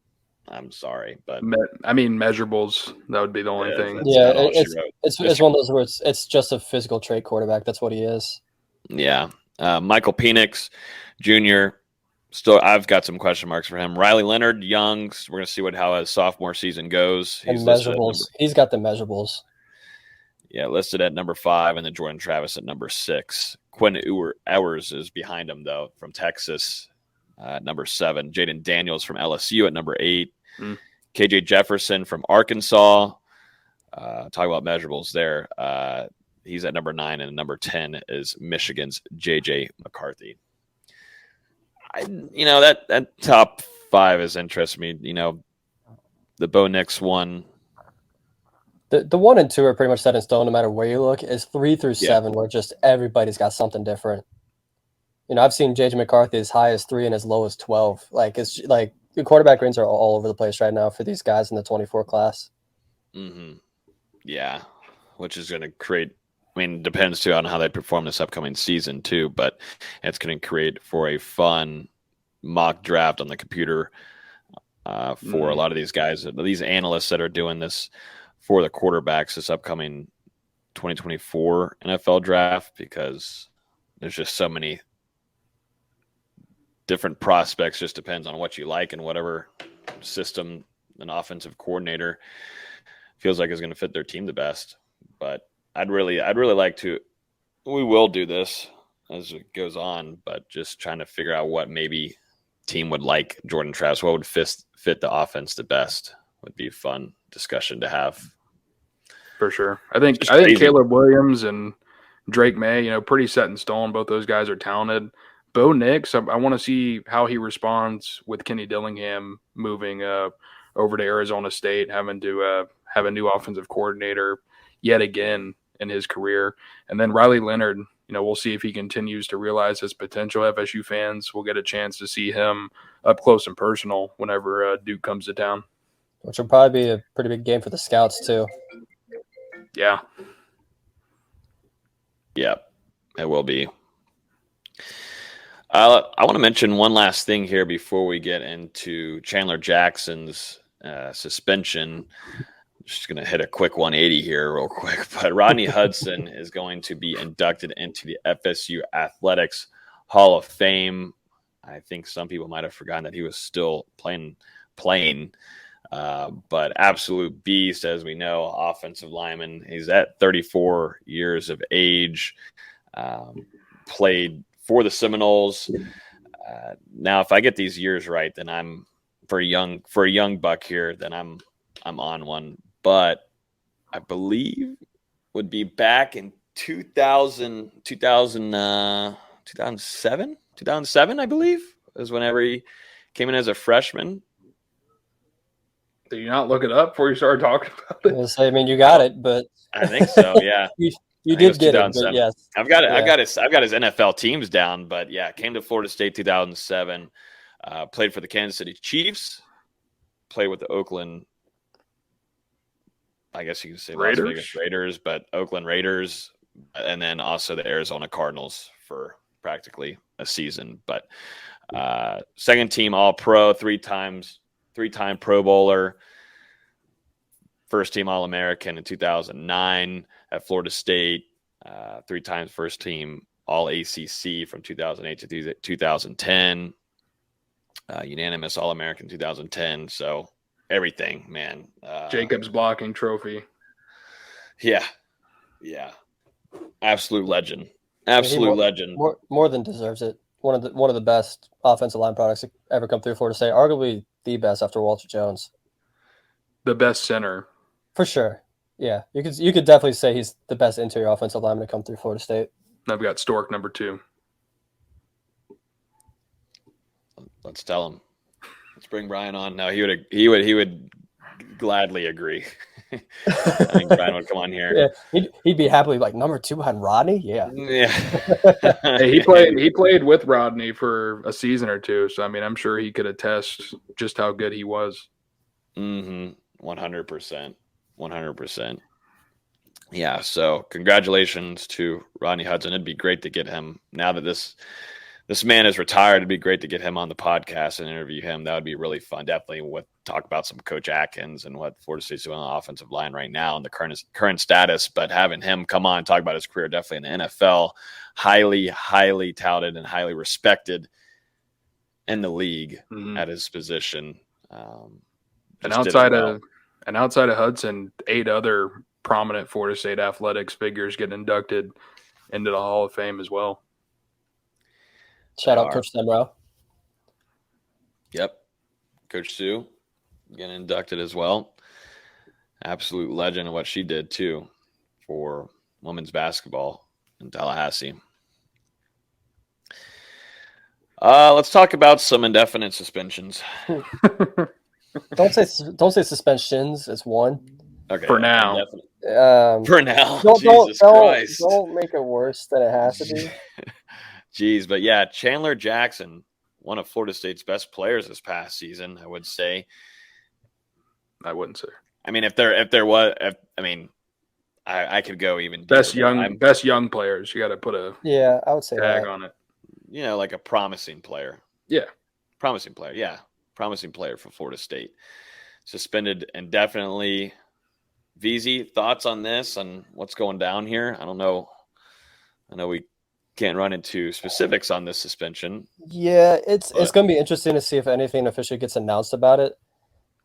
I'm sorry, but measurables, that would be the only thing. Yeah, it's one of those where it's just a physical trait quarterback. That's what he is. Yeah. Michael Penix Jr. Still, I've got some question marks for him. Riley Leonard, young. We're going to see how his sophomore season goes. And measurables. He's got the measurables. Yeah, listed at number 5, and then Jordan Travis at number 6. Quinn Ewers is behind him, though, from Texas, number 7. Jaden Daniels from LSU at number 8. KJ Jefferson from Arkansas. Talk about measurables there. He's at number 9, and number 10 is Michigan's JJ McCarthy. That top 5 is interesting me. The Bo Nix one. The 1 and 2 are pretty much set in stone no matter where you look. Is 3 through 7 where just everybody's got something different. I've seen JJ McCarthy as high as 3 and as low as 12. It's like the quarterback ranges are all over the place right now for these guys in the 24 class. Mm-hmm. Yeah, which is going to create. Depends too on how they perform this upcoming season too, but it's going to create for a fun mock draft on the computer for a lot of these guys, these analysts that are doing this for the quarterbacks this upcoming 2024 NFL draft, because there's just so many different prospects. Just depends on what you like and whatever system an offensive coordinator feels like is going to fit their team the best. But I'd really like to. We will do this as it goes on, but just trying to figure out what maybe team would like Jordan Travis. What would fit the offense the best would be a fun discussion to have. For sure, I think Caleb Williams and Drake May, pretty set in stone. Both those guys are talented. Bo Nix, I want to see how he responds with Kenny Dillingham moving over to Arizona State, having to have a new offensive coordinator yet again in his career. And then Riley Leonard, we'll see if he continues to realize his potential. FSU fans will get a chance to see him up close and personal whenever Duke comes to town. Which will probably be a pretty big game for the scouts too. Yeah. Yep, it will be. I want to mention one last thing here before we get into Chandler Jackson's suspension. Just going to hit a quick 180 here real quick. But Rodney Hudson is going to be inducted into the FSU Athletics Hall of Fame. I think some people might have forgotten that he was still playing. But absolute beast, as we know, offensive lineman. He's at 34 years of age. Played for the Seminoles. Now, if I get these years right, then I'm for a young buck here. Then I'm on one. But I believe would be back in 2007, I believe, is whenever he came in as a freshman. Did you not look it up before you started talking about it? You got it, but I think so. Yeah, you did get it. But yes, I've got it. Yeah. I've got his NFL teams down, but yeah, came to Florida State 2007. Played for the Kansas City Chiefs. Played with the Oakland. I guess you could say Las Vegas Raiders, but Oakland Raiders, and then also the Arizona Cardinals for practically a season. But second team All-Pro, three-time Pro Bowler, first team All-American in 2009 at Florida State, 3 times first team All-ACC from 2008 to 2010, unanimous All-American 2010. So everything, man. Jacobs blocking trophy. Yeah. Absolute legend. Legend. More than deserves it. One of the best offensive line products to ever come through Florida State. Arguably the best after Walter Jones. The best center. For sure. Yeah. You could definitely say he's the best interior offensive lineman to come through Florida State. I've got Stork number 2. Let's tell him. Let's bring Brian on. No, he would gladly agree. I think Brian would come on here. Yeah, he'd be happily like number 2 behind Rodney. Yeah. Hey, he played with Rodney for a season or two, so I mean, I'm sure he could attest just how good he was. 100%. Yeah, so congratulations to Rodney Hudson. It'd be great to get him now that this man is retired. It'd be great to get him on the podcast and interview him. That would be really fun. Definitely talk about some Coach Atkins and what Florida State's doing on the offensive line right now and the current status. But having him come on and talk about his career, definitely in the NFL, highly, highly touted and highly respected in the league at his position. And outside of Hudson, 8 other prominent Florida State athletics figures get inducted into the Hall of Fame as well. Shout out Coach Semrau. Yep. Coach Sue getting inducted as well. Absolute legend of what she did too for women's basketball in Tallahassee. Let's talk about some indefinite suspensions. Don't say suspensions. It's one. Okay. For now. For now. Don't make it worse than it has to be. Jeez, but yeah, Chandler Jackson, one of Florida State's best players this past season, I would say. I wouldn't say. I mean, I could go even best young players. You got to put a I would say tag on it. You know, like a promising player. Yeah, promising player. Yeah, promising player for Florida State. Suspended indefinitely. VZ, thoughts on this and what's going down here? I don't know. I know we can't run into specifics on this suspension. Yeah, it's going to be interesting to see if anything officially gets announced about it.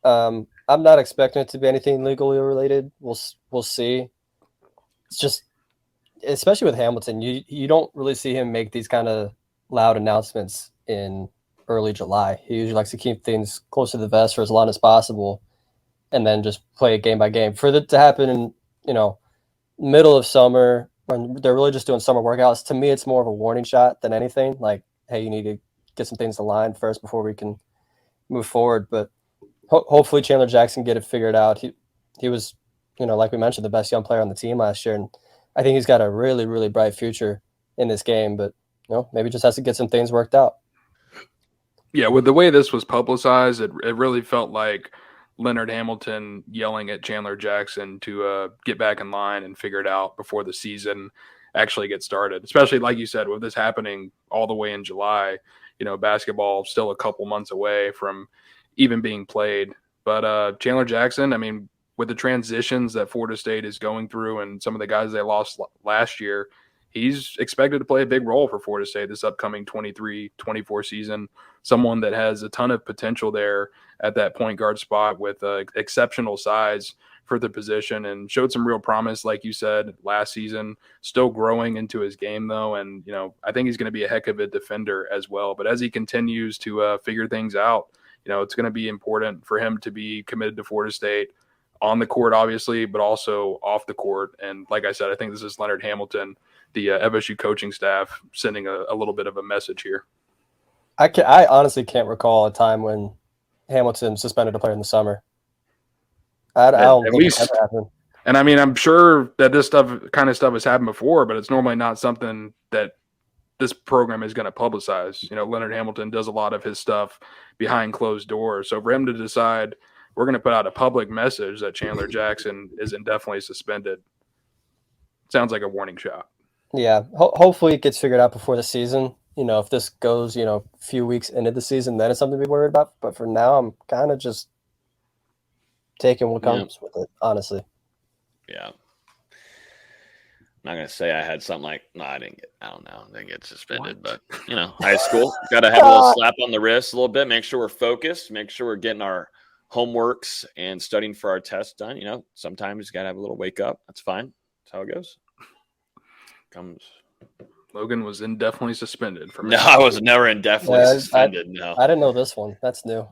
I'm not expecting it to be anything legally related. We'll see. It's just, especially with Hamilton, you don't really see him make these kind of loud announcements in early July. He usually likes to keep things close to the vest for as long as possible, and then just play it game by game. For it to happen in middle of summer when they're really just doing summer workouts, to me it's more of a warning shot than anything. Like, hey, you need to get some things aligned first before we can move forward. But hopefully Chandler Jackson get it figured out. He was, like we mentioned, the best young player on the team last year, and I think he's got a really, really bright future in this game. But maybe just has to get some things worked out. Yeah, with the way this was publicized, it really felt like Leonard Hamilton yelling at Chandler Jackson to get back in line and figure it out before the season actually gets started. Especially, like you said, with this happening all the way in July, basketball still a couple months away from even being played. But Chandler Jackson, I mean, with the transitions that Florida State is going through and some of the guys they lost last year, he's expected to play a big role for Florida State this upcoming 23-24 season. Someone that has a ton of potential there at that point guard spot with exceptional size for the position and showed some real promise, like you said, last season. Still growing into his game, though, and I think he's going to be a heck of a defender as well. But as he continues to figure things out, it's going to be important for him to be committed to Florida State on the court, obviously, but also off the court. And like I said, I think this is Leonard Hamilton, the FSU coaching staff, sending a little bit of a message here. I honestly can't recall a time when Hamilton suspended a player in the summer. I don't think it's ever happened. And I mean, I'm sure that this kind of stuff has happened before, but it's normally not something that this program is going to publicize. Leonard Hamilton does a lot of his stuff behind closed doors. So for him to decide we're going to put out a public message that Chandler Jackson is indefinitely suspended, sounds like a warning shot. Yeah, hopefully it gets figured out before the season. If this goes, a few weeks into the season, then it's something to be worried about. But for now, I'm kind of just taking what comes with it, honestly. Yeah. I'm not going to say I had something like, no, I didn't get suspended. But, high school, got to have a little slap on the wrist a little bit, make sure we're focused, make sure we're getting our homeworks and studying for our tests done. Sometimes you got to have a little wake up. That's fine. That's how it goes. Logan was indefinitely suspended from. No, I was never indefinitely suspended. No, I didn't know this one. That's new.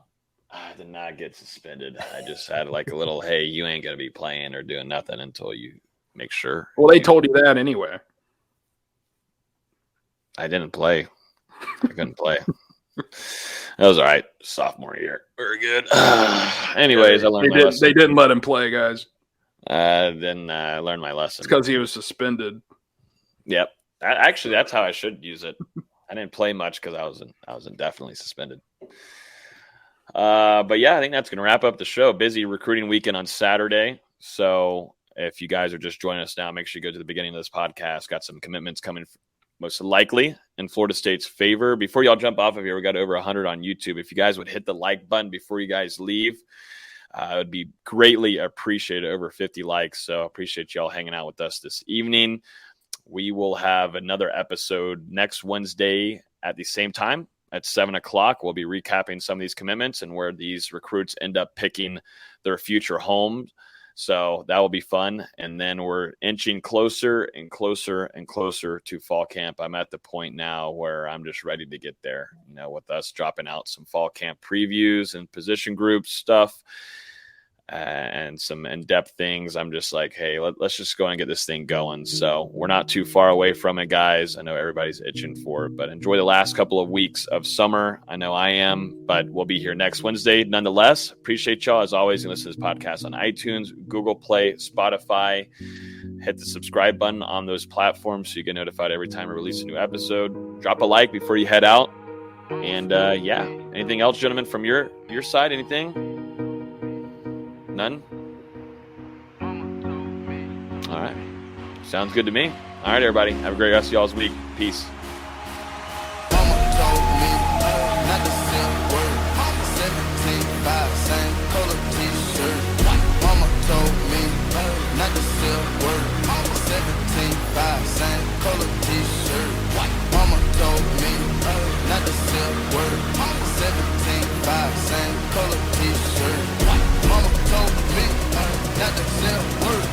I did not get suspended. I just had like a little, hey, you ain't gonna be playing or doing nothing until you make sure. Well, they told you that anyway. I didn't play. I couldn't play. That was all right. Sophomore year. Very good. Anyways, I learned my lesson. They didn't let him play, guys. Then I learned my lesson. It's because he was suspended. Yep. Actually, that's how I should use it. I didn't play much because I was indefinitely suspended. But yeah, I think that's going to wrap up the show. Busy recruiting weekend on Saturday. So if you guys are just joining us now, make sure you go to the beginning of this podcast. Got some commitments coming most likely in Florida State's favor. Before y'all jump off of here, we got over 100 on YouTube. If you guys would hit the like button before you guys leave, it would be greatly appreciated. Over 50 likes. So appreciate y'all hanging out with us this evening. We will have another episode next Wednesday at the same time at 7:00. We'll be recapping some of these commitments and where these recruits end up picking their future homes. So that will be fun. And then we're inching closer and closer and closer to fall camp. I'm at the point now where I'm just ready to get there, with us dropping out some fall camp previews and position group stuff and some in-depth things. I'm just like, hey, let's just go and get this thing going. So we're not too far away from it, guys. I know everybody's itching for it, but enjoy the last couple of weeks of summer. I know I am, but we'll be here next Wednesday. Nonetheless, appreciate y'all as always. You listen to this podcast on iTunes, Google Play, Spotify. Hit the subscribe button on those platforms so you get notified every time I release a new episode. Drop a like before you head out. And yeah, anything else, gentlemen, from your side? Anything? None? All right. Sounds good to me. All right, everybody. Have a great rest of y'all's week. Peace. Mama told me not to say a word. 17.5, same color t-shirt. Mama told me not to say a word. 17.5, same color t-shirt. Mama told me not to say a word. 17.5, same color t-shirt. Mama told me not to say a word.